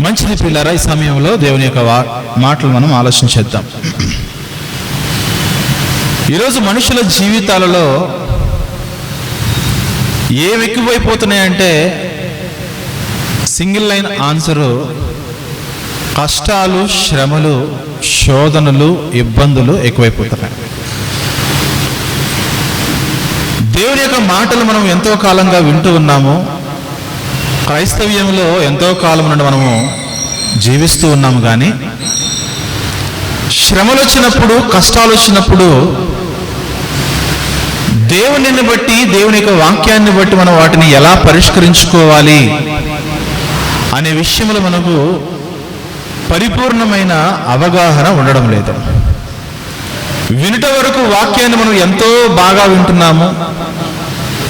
మంచిది పిల్లరా, ఈ సమయంలో దేవుని యొక్క మాటలు మనం ఆలోచించేద్దాం. ఈరోజు మనుషుల జీవితాలలో ఏం ఎక్కువైపోతున్నాయంటే సింగిల్ లైన్ ఆన్సరు కష్టాలు, శ్రమలు, శోధనలు, ఇబ్బందులు ఎక్కువైపోతున్నాయి. దేవుని యొక్క మాటలు మనం ఎంతో కాలంగా వింటూ ఉన్నాము. క్రైస్తవ్యంలో ఎంతో కాలం నుండి మనము జీవిస్తూ ఉన్నాము. కానీ శ్రమలు వచ్చినప్పుడు, కష్టాలు వచ్చినప్పుడు దేవునిని బట్టి, దేవుని యొక్క వాక్యాన్ని బట్టి మనం వాటిని ఎలా పరిష్కరించుకోవాలి అనే విషయంలో మనకు పరిపూర్ణమైన అవగాహన ఉండడం లేదు. వినుట వరకు వాక్యాన్ని మనం ఎంతో బాగా వింటున్నాము,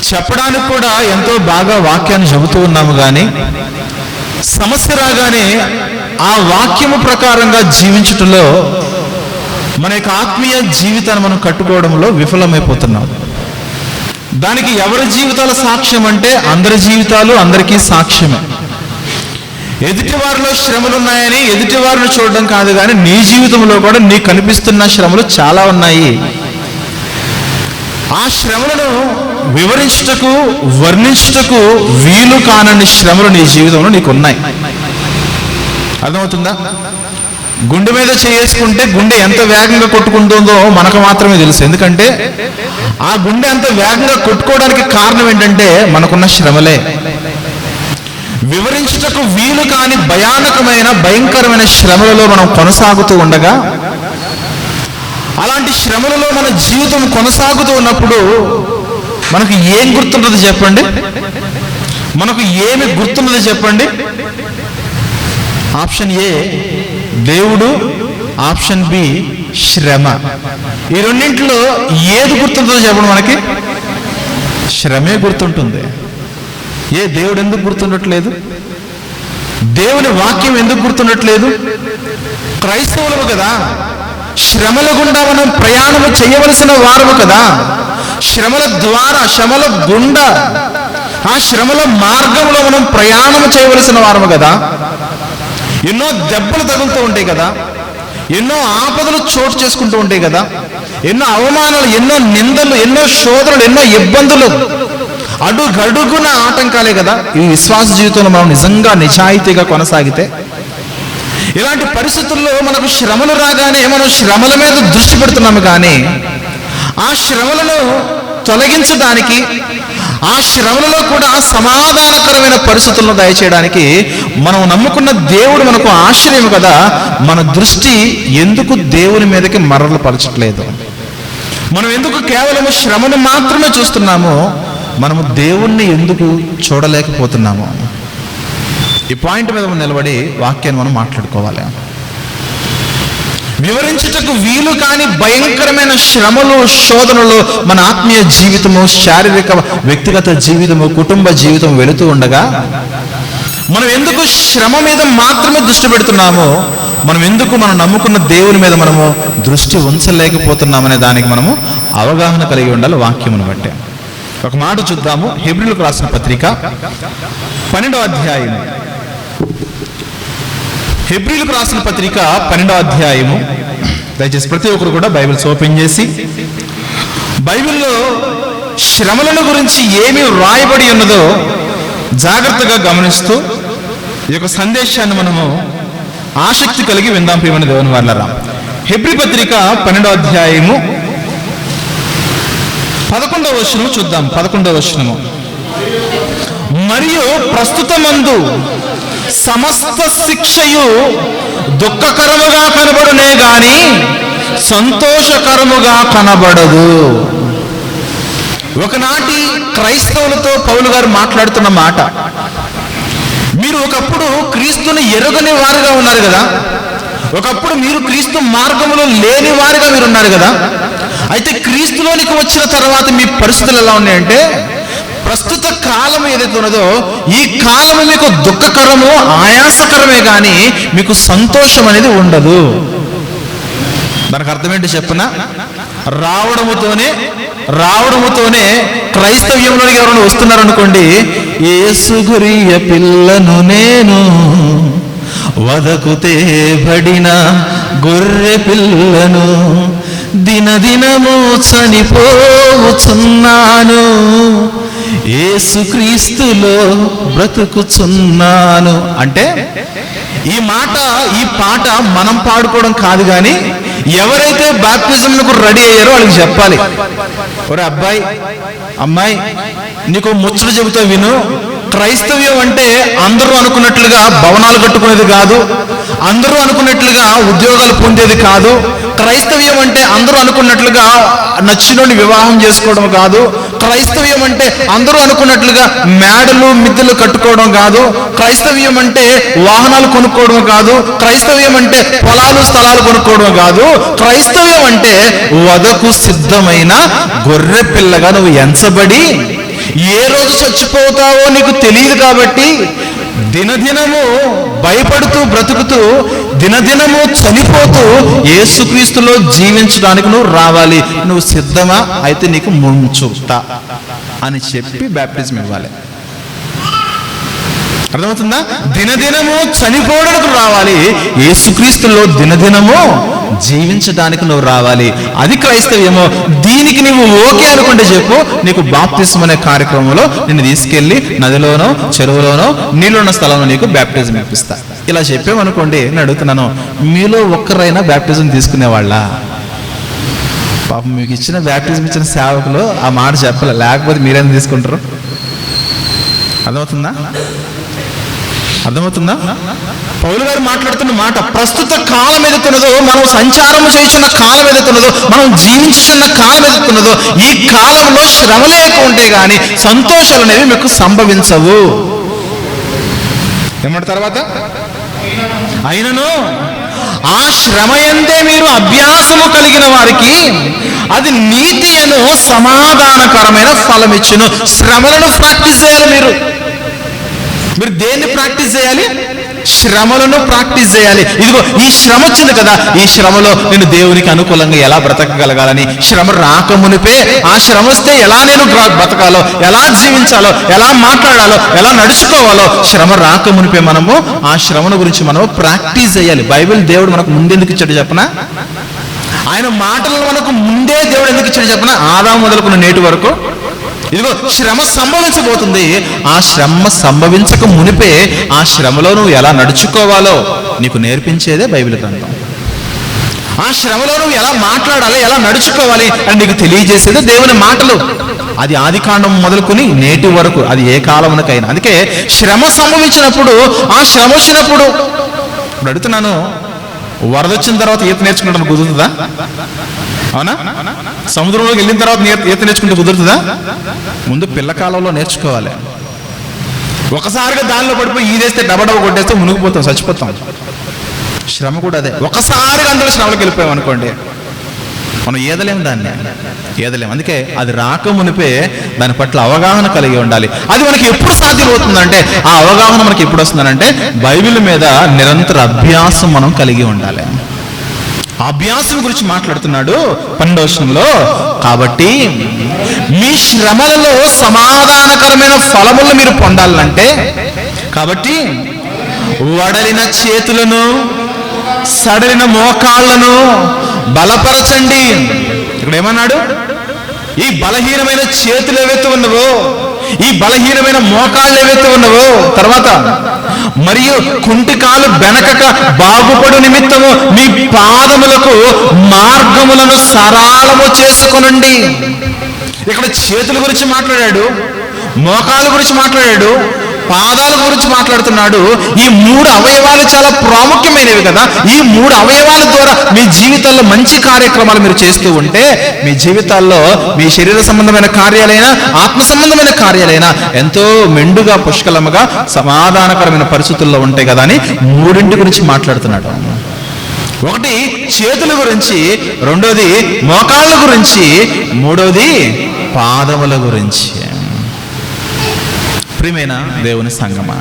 చెప్పడానికి కూడా ఎంతో బాగా వాక్యాన్ని చెబుతూ ఉన్నాము. కానీ సమస్య రాగానే ఆ వాక్యము ప్రకారంగా జీవించటంలో మన యొక్క ఆత్మీయ జీవితాన్ని మనం కట్టుకోవడంలో విఫలమైపోతున్నాం. దానికి ఎవరి జీవితాల సాక్ష్యం అంటే అందరి జీవితాలు అందరికీ సాక్ష్యమే. ఎదుటి వారిలో శ్రమలు ఉన్నాయని ఎదుటి వారిని చూడడం కాదు, కానీ నీ జీవితంలో కూడా నీకు కనిపిస్తున్న శ్రమలు చాలా ఉన్నాయి. ఆ శ్రమలను వివరించుటకు, వర్ణించుటకు వీలు కానన్ని శ్రమలు నీ జీవితంలో నీకు ఉన్నాయి. అర్థమవుతుందా? గుండె మీద చేసుకుంటే గుండె ఎంత వేగంగా కొట్టుకుంటుందో మనకు మాత్రమే తెలుసు. ఎందుకంటే ఆ గుండె అంత వేగంగా కొట్టుకోవడానికి కారణం ఏంటంటే మనకున్న శ్రమలే. వివరించుటకు వీలు కాని భయానకమైన, భయంకరమైన శ్రమలలో మనం కొనసాగుతూ ఉండగా, అలాంటి శ్రమలలో మన జీవితం కొనసాగుతూ ఉన్నప్పుడు మనకు ఏం గుర్తుంటుంది చెప్పండి? మనకు ఏమి గుర్తున్నది చెప్పండి? ఆప్షన్ ఏ దేవుడు, ఆప్షన్ బి శ్రమ. ఈ రెండింటిలో ఏది గుర్తుంటుందో చెప్పండి మనకి? శ్రమే గుర్తుంటుంది. ఏ దేవుడు ఎందుకు గుర్తుండట్లేదు? దేవుని వాక్యం ఎందుకు గుర్తుండట్లేదు? క్రైస్తవులము కదా, శ్రమల గుండా మనం ప్రయాణము చేయవలసిన వారము కదా. శ్రమల ద్వారా, శ్రమల గుండా, ఆ శ్రమల మార్గంలో మనం ప్రయాణము చేయవలసిన వారము కదా. ఎన్నో దెబ్బలు తగులుతూ ఉంటాయి కదా, ఎన్నో ఆపదలు చోటు చేసుకుంటూ ఉంటాయి కదా, ఎన్నో అవమానాలు, ఎన్నో నిందలు, ఎన్నో శోధనలు, ఎన్నో ఇబ్బందులు, అడుగడుగున ఆటంకాలే కదా. ఈ విశ్వాస జీవితంలో మనం నిజంగా నిజాయితీగా కొనసాగితే, ఇలాంటి పరిస్థితుల్లో మనకు శ్రమలు రాగానే మనం శ్రమల మీద దృష్టి పెడుతున్నాము. కానీ ఆ శ్రమలను తొలగించడానికి, ఆ శ్రమలలో కూడా సమాధానకరమైన పరిస్థితులను దయచేయడానికి మనం నమ్ముకున్న దేవుడు మనకు ఆశ్రయం కదా. మన దృష్టి ఎందుకు దేవుని మీదకి మరలు పరచట్లేదు? మనం ఎందుకు కేవలం శ్రమను మాత్రమే చూస్తున్నామో, మనము దేవుణ్ణి ఎందుకు చూడలేకపోతున్నాము? ఈ పాయింట్ మీద మనం నిలబడి వాక్యాన్ని మనం మాట్లాడుకోవాలి. వివరించుటకు వీలు కాని భయంకరమైన శ్రమలు, శోధనలు మన ఆత్మీయ జీవితము, శారీరక వ్యక్తిగత జీవితము, కుటుంబ జీవితం వెళుతూ ఉండగా మనం ఎందుకు శ్రమ మీద మాత్రమే దృష్టి పెడుతున్నామో, మనం ఎందుకు మనం నమ్ముకున్న దేవుని మీద మనము దృష్టి ఉంచలేకపోతున్నామనే దానికి మనము అవగాహన కలిగి ఉండాలి వాక్యమును బట్టి. ఒక మాట చూద్దాము. హెబ్రీయులకు రాసిన పత్రిక 12వ అధ్యాయము. హెబ్రీయులకు రాసిన పత్రిక 12వ అధ్యాయము. దయచేసి ప్రతి ఒక్కరు కూడా బైబిల్స్ ఓపెన్ చేసి బైబిల్లో శ్రమలను గురించి ఏమి వ్రాయబడి ఉన్నదో జాగ్రత్తగా గమనిస్తూ ఈ యొక్క సందేశాన్ని మనము ఆసక్తి కలిగి విందాం. ప్రియమైన దేవుని వారలారా, హెబ్రీ పత్రిక 12వ అధ్యాయము 11వ వచనం చూద్దాం. 11వ వచనము. మరియు ప్రస్తుతమందు సమస్త శిక్షయు దుఃఖకరముగా కనబడునే గాని సంతోషకరముగా కనబడదు. ఒకనాటి క్రైస్తవులతో పౌలు గారు మాట్లాడుతున్న మాట. మీరు ఒకప్పుడు క్రీస్తుని ఎరుగని వారుగా ఉన్నారు కదా, ఒకప్పుడు మీరు క్రీస్తు మార్గములో లేని వారుగా మీరు ఉన్నారు కదా. అయితే క్రీస్తులోనికి వచ్చిన తర్వాత మీ పరిస్థితులు ఎలా ఉన్నాయంటే, ప్రస్తుత కాలం ఏదైతే ఉన్నదో ఈ కాలము మీకు దుఃఖకరము, ఆయాసకరమే కానీ మీకు సంతోషం అనేది ఉండదు. దానికి అర్థం ఏంటి చెప్పనా? రావడముతోనే క్రైస్తవ్యంలోకి ఎవరైనా వస్తున్నారనుకోండి, యేసు గురియ పిల్లను నేను, వదకు తేబడిన గొర్రె పిల్లను దినదినము చనిపోచున్నాను, యేసుక్రీస్తులో బ్రతుకుచున్నాను. అంటే ఈ పాట మనం పాడుకోవడం కాదు, కానీ ఎవరైతే బాప్తిజంకు రెడీ అయ్యారో వాళ్ళకి చెప్పాలి. ఒరే అబ్బాయి, అమ్మాయి, నీకు ముచ్చట చెబుతా విను. క్రైస్తవ్యం అంటే అందరూ అనుకున్నట్లుగా భవనాలు కట్టుకునేది కాదు, అందరూ అనుకున్నట్లుగా ఉద్యోగాలు పొందేది కాదు. క్రైస్తవ్యం అంటే అందరూ అనుకున్నట్లుగా నచ్చినోని వివాహం చేసుకోవడం కాదు. క్రైస్తవ్యం అంటే అందరూ అనుకున్నట్లుగా మేడలు మిద్దెలు కట్టుకోవడం కాదు. క్రైస్తవ్యం అంటే వాహనాలు కొనుక్కోవడం కాదు. క్రైస్తవ్యం అంటే పొలాలు స్థలాలు కొనుక్కోవడం కాదు. క్రైస్తవ్యం అంటే వదకు సిద్ధమైన గొర్రె పిల్లగా నువ్వు ఎంచబడి ఏ రోజు చచ్చిపోతావో నీకు తెలియదు కాబట్టి దినదినము భయపడుతూ బ్రతుకుతూ దినదినము చనిపోతూ యేసుక్రీస్తులో జీవించడానికి నువ్వు రావాలి. నువ్వు సిద్ధమా? అయితే నీకు ముంచుతా అని చెప్పి బాప్టిజం ఇవ్వాలి. అర్థమవుతుందా? దినదినము చనిపోవడానికి రావాలి, యేసుక్రీస్తులో దినదినము జీవించడానికి నువ్వు రావాలి. అది క్రైస్తవ్యము. దీనికి నువ్వు ఓకే అనుకుంటే చెప్పు, నీకు బాప్తిజం అనే కార్యక్రమంలో నిన్ను తీసుకెళ్లి నదిలోనో చెరువులోనో నీళ్ళున్న స్థలంలో నీకు బాప్టిజం ఇప్పిస్తా. ఇలా చెప్పామనుకోండి, నేను అడుగుతున్నాను, మీలో ఒక్కరైనా బాప్టిజం తీసుకునేవాళ్ళ? పాపం మీకు ఇచ్చిన బాప్టిజం ఇచ్చిన సేవకులు ఆ మాట చెప్పలే, లేకపోతే మీరేం తీసుకుంటారు? అర్థమవుతుందా? పౌలు గారు మాట్లాడుతున్న మాట ప్రస్తుత కాలం ఏదైతున్నదో, మనం సంచారం చేస్తున్న కాలం ఏదైతున్నదో, మనం జీవించుతున్న కాలం ఏదైతున్నదో, ఈ కాలంలో శ్రమలే ఎక్కువ ఉంటాయి కానీ సంతోషాలు అనేవి మీకు సంభవించవు. ఏమంటారు తర్వాత? అయినను ఆ శ్రమయందే మీరు అభ్యాసము కలిగిన వారికి అది నీతి అను సమాధానకరమైన ఫలం ఇచ్చును. శ్రమలను ప్రాక్టీస్ చేయాలి. మీరు దేన్ని ప్రాక్టీస్ చేయాలి? శ్రమలను ప్రాక్టీస్ చేయాలి. ఇదిగో ఈ శ్రమ వచ్చింది కదా, ఈ శ్రమలో నేను దేవునికి అనుకూలంగా ఎలా బ్రతకగలగాలని, శ్రమ రాకమునిపే ఆ శ్రమ వస్తే ఎలా నేను బ్రతకాలో, ఎలా జీవించాలో, ఎలా మాట్లాడాలో, ఎలా నడుచుకోవాలో శ్రమ రాకమునిపే మనము ఆ శ్రమను గురించి మనము ప్రాక్టీస్ చేయాలి. బైబిల్ దేవుడు మనకు ముందెందుకు ఇచ్చాడు చెప్పనా? ఆయన మాటలను మనకు ముందే దేవుడు ఎందుకు ఇచ్చాడు చెప్పనా? ఆదాము మొదలుకున్న నేటి వరకు ఇదిగో శ్రమ సంభవించబోతుంది. ఆ శ్రమ సంభవించక మునిపే ఆ శ్రమలో నువ్వు ఎలా నడుచుకోవాలో నీకు నేర్పించేదే బైబిల్ గ్రంథం. ఆ శ్రమలో నువ్వు ఎలా మాట్లాడాలి, ఎలా నడుచుకోవాలి అని నీకు తెలియజేసేదే దేవుని మాటలు. అది ఆదికాండం మొదలుకొని నేటి వరకు, అది ఏ కాలమునకైనా. అందుకే శ్రమ సంభవించినప్పుడు, ఆ శ్రమ వచ్చినప్పుడు, ఇప్పుడు అడుగుతున్నాను, వరద వచ్చిన తర్వాత ఈత నేర్చుకుంటాను కుదురుతుందా? అవునా? సముద్రంలోకి వెళ్ళిన తర్వాత ఈత నేర్చుకుంటే కుదురుతుందా? ముందు పిల్లకాలంలో నేర్చుకోవాలి. ఒకసారిగా దానిలో పడిపోయి ఈదేస్తే డబడబ కొట్టేస్తే మునిగిపోతాం, చచ్చిపోతాం. శ్రమ కూడా అదే. ఒకసారిగా అందరూ శ్రమలకు వెళ్ళిపోయాం అనుకోండి, మనం ఈదలేము, దాన్ని ఈదలేము. అందుకే అది రాకమునిపే దాని పట్ల అవగాహన కలిగి ఉండాలి. అది మనకి ఎప్పుడు సాధ్యమవుతుందంటే, ఆ అవగాహన మనకి ఎప్పుడు వస్తుందంటే బైబిల్ మీద నిరంతర అభ్యాసం మనం కలిగి ఉండాలి. అభ్యాసం గురించి మాట్లాడుతున్నాడు 12వ వచనంలో. కాబట్టి మీ శ్రమలలో సమాధానకరమైన ఫలములను మీరు పొందాలంటే, కాబట్టి వడలిన చేతులను సడలిన మోకాళ్లను బలపరచండి. ఇక్కడ ఏమన్నాడు? ఈ బలహీనమైన చేతులు ఏవైతే ఉన్నవో, ఈ బలహీనమైన మోకాళ్ళు ఏవైతే ఉన్నవో, తర్వాత మరియు కుంటికాలు బెనకక బాగుపడు నిమిత్తము మీ పాదములకు మార్గములను సరళము చేసుకొనండి. ఇక్కడ చేతుల గురించి మాట్లాడాడు, మోకాళ్ళ గురించి మాట్లాడాడు, పాదాల గురించి మాట్లాడుతున్నాడు. ఈ 3 అవయవాలు చాలా ప్రాముఖ్యమైనవి కదా. ఈ 3 అవయవాల ద్వారా మీ జీవితాల్లో మంచి కార్యక్రమాలు మీరు చేస్తూ ఉంటే, మీ జీవితాల్లో మీ శరీర సంబంధమైన కార్యాలైనా ఆత్మ సంబంధమైన కార్యాలైనా ఎంతో మెండుగా పుష్కలముగా సమాధానకరమైన పరిస్థితుల్లో ఉంటాయి కదా అని 3 గురించి మాట్లాడుతున్నాడు. ఒకటి చేతుల గురించి, రెండోది మోకాళ్ళ గురించి, మూడోది పాదముల గురించి. ప్రియమైన దేవుని సంగమా,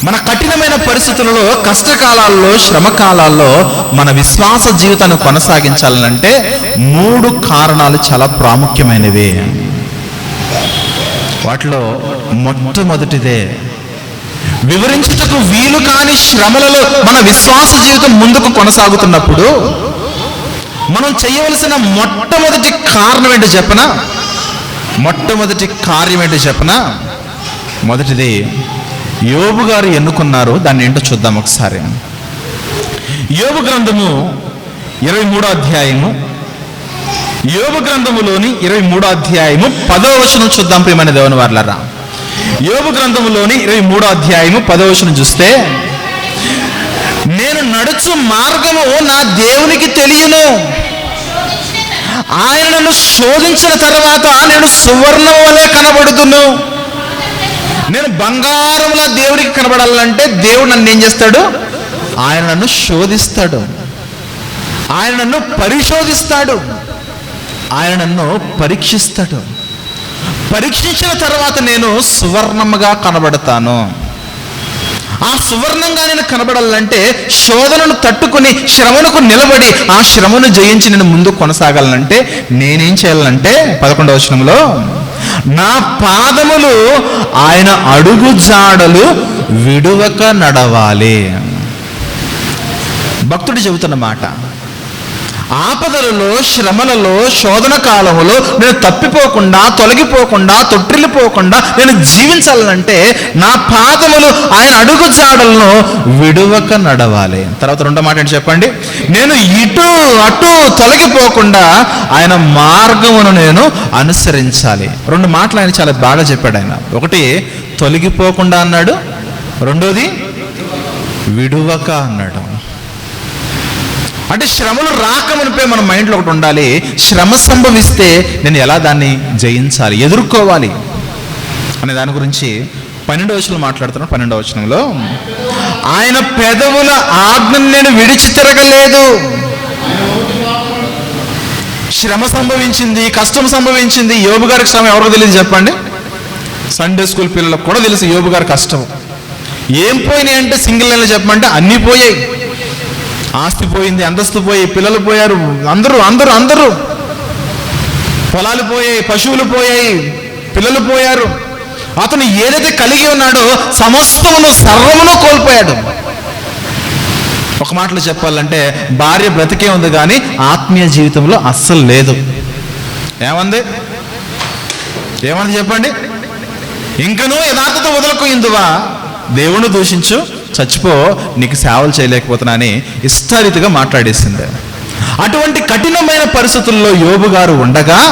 మన కఠినమైన పరిస్థితులలో, కష్టకాలాల్లో, శ్రమకాలాల్లో మన విశ్వాస జీవితాన్ని కొనసాగించాలంటే 3 కారణాలు చాలా ప్రాముఖ్యమైనవి. వాటిలో మొట్టమొదటిదే వివరించుటకు వీలు కాని శ్రమలలో మన విశ్వాస జీవితం ముందుకు కొనసాగుతున్నప్పుడు మనం చేయవలసిన మొట్టమొదటి కారణం ఏంటో చెప్పనా? మొట్టమొదటి కార్యం ఏంటో చెప్పనా? మొదటిది యోబు గారు ఎన్నుకున్నారు. దాన్ని ఏంటో చూద్దాం ఒకసారి. యోబు గ్రంథము 23వ అధ్యాయము, యోబు గ్రంథములోని 23వ అధ్యాయము 10వ వచనం చూద్దాం. ప్రియమైన దేవుని వారలారా, యోబు గ్రంథములోని 23వ అధ్యాయము 10వ వచనం చూస్తే, నేను నడుచు మార్గము నా దేవునికి తెలియను, ఆయన నన్ను శోధించిన తర్వాత నేను సువర్ణం వలె కనబడుతును. నేను బంగారంలా దేవునికి కనబడాలంటే దేవుడు నన్ను ఏం చేస్తాడు? ఆయన నన్ను శోధిస్తాడు, ఆయన నన్ను పరిశోధిస్తాడు, ఆయన నన్ను పరీక్షిస్తాడు. పరీక్షించిన తర్వాత నేను సువర్ణముగా కనబడతాను. ఆ సువర్ణంగా నేను కనబడాలంటే శోధనను తట్టుకుని శ్రమను నిలబడి ఆ శ్రమను జయించి నేను ముందు కొనసాగాలంటే నేనేం చేయాలంటే 11వ వచనంలో, నా పాదములు ఆయన అడుగు జాడలు విడువక నడవాలి. భక్తుడు చెబుతున్న మాట, ఆపదలలో, శ్రమలలో, శోధన కాలంలో నేను తప్పిపోకుండా, తొలగిపోకుండా, తొట్టిల్లిపోకుండా నేను జీవించాలంటే నా పాదములు ఆయన అడుగు జాడలను విడువక నడవాలి. తర్వాత రెండో మాట ఏంటి చెప్పండి? నేను ఇటు అటు తొలగిపోకుండా ఆయన మార్గమును నేను అనుసరించాలి. రెండు మాటలు ఆయన చాలా బాగా చెప్పాడు. ఆయన ఒకటి తొలగిపోకుండా అన్నాడు, రెండోది విడువక అన్నాడు. అంటే శ్రమలు రాకమునిపై మన మైండ్లో ఒకటి ఉండాలి, శ్రమ సంభవిస్తే నేను ఎలా దాన్ని జయించాలి, ఎదుర్కోవాలి అనే దాని గురించి 12వ వచనంలో మాట్లాడుతున్నాను. 12వ వచనంలో, ఆయన పెదవుల ఆజ్ఞను నేను విడిచి తిరగలేదు. శ్రమ సంభవించింది, కష్టం సంభవించింది. యోబు గారికి శ్రమ ఎవరో తెలియదు చెప్పండి? సండే స్కూల్ పిల్లలకు కూడా తెలుసు యోబు గారి కష్టం. ఏం పోయినాయి అంటే సింగిల్ లైన్లో చెప్పమంటే అన్నీ పోయాయి. ఆస్తి పోయింది, అంతస్తు పోయి, పిల్లలు పోయారు, అందరూ అందరూ అందరూ పొలాలు పోయాయి, పశువులు పోయాయి, పిల్లలు పోయారు. అతను ఏదైతే కలిగి ఉన్నాడో సమస్తమును, సర్వమును కోల్పోయాడు. ఒక మాటలో చెప్పాలంటే భార్య బ్రతికే ఉంది కానీ ఆత్మీయ జీవితంలో అస్సలు లేదు. ఏమంది చెప్పండి? ఇంకనూ యథార్థత వదలకుందువా, దేవుని దూషించు, చచ్చిపో, నీకు సేవలు చేయలేకపోతున్నానని ఇష్టారీతిగా మాట్లాడేసింది. అటువంటి కఠినమైన పరిస్థితుల్లో యోబు గారు ఉండగా,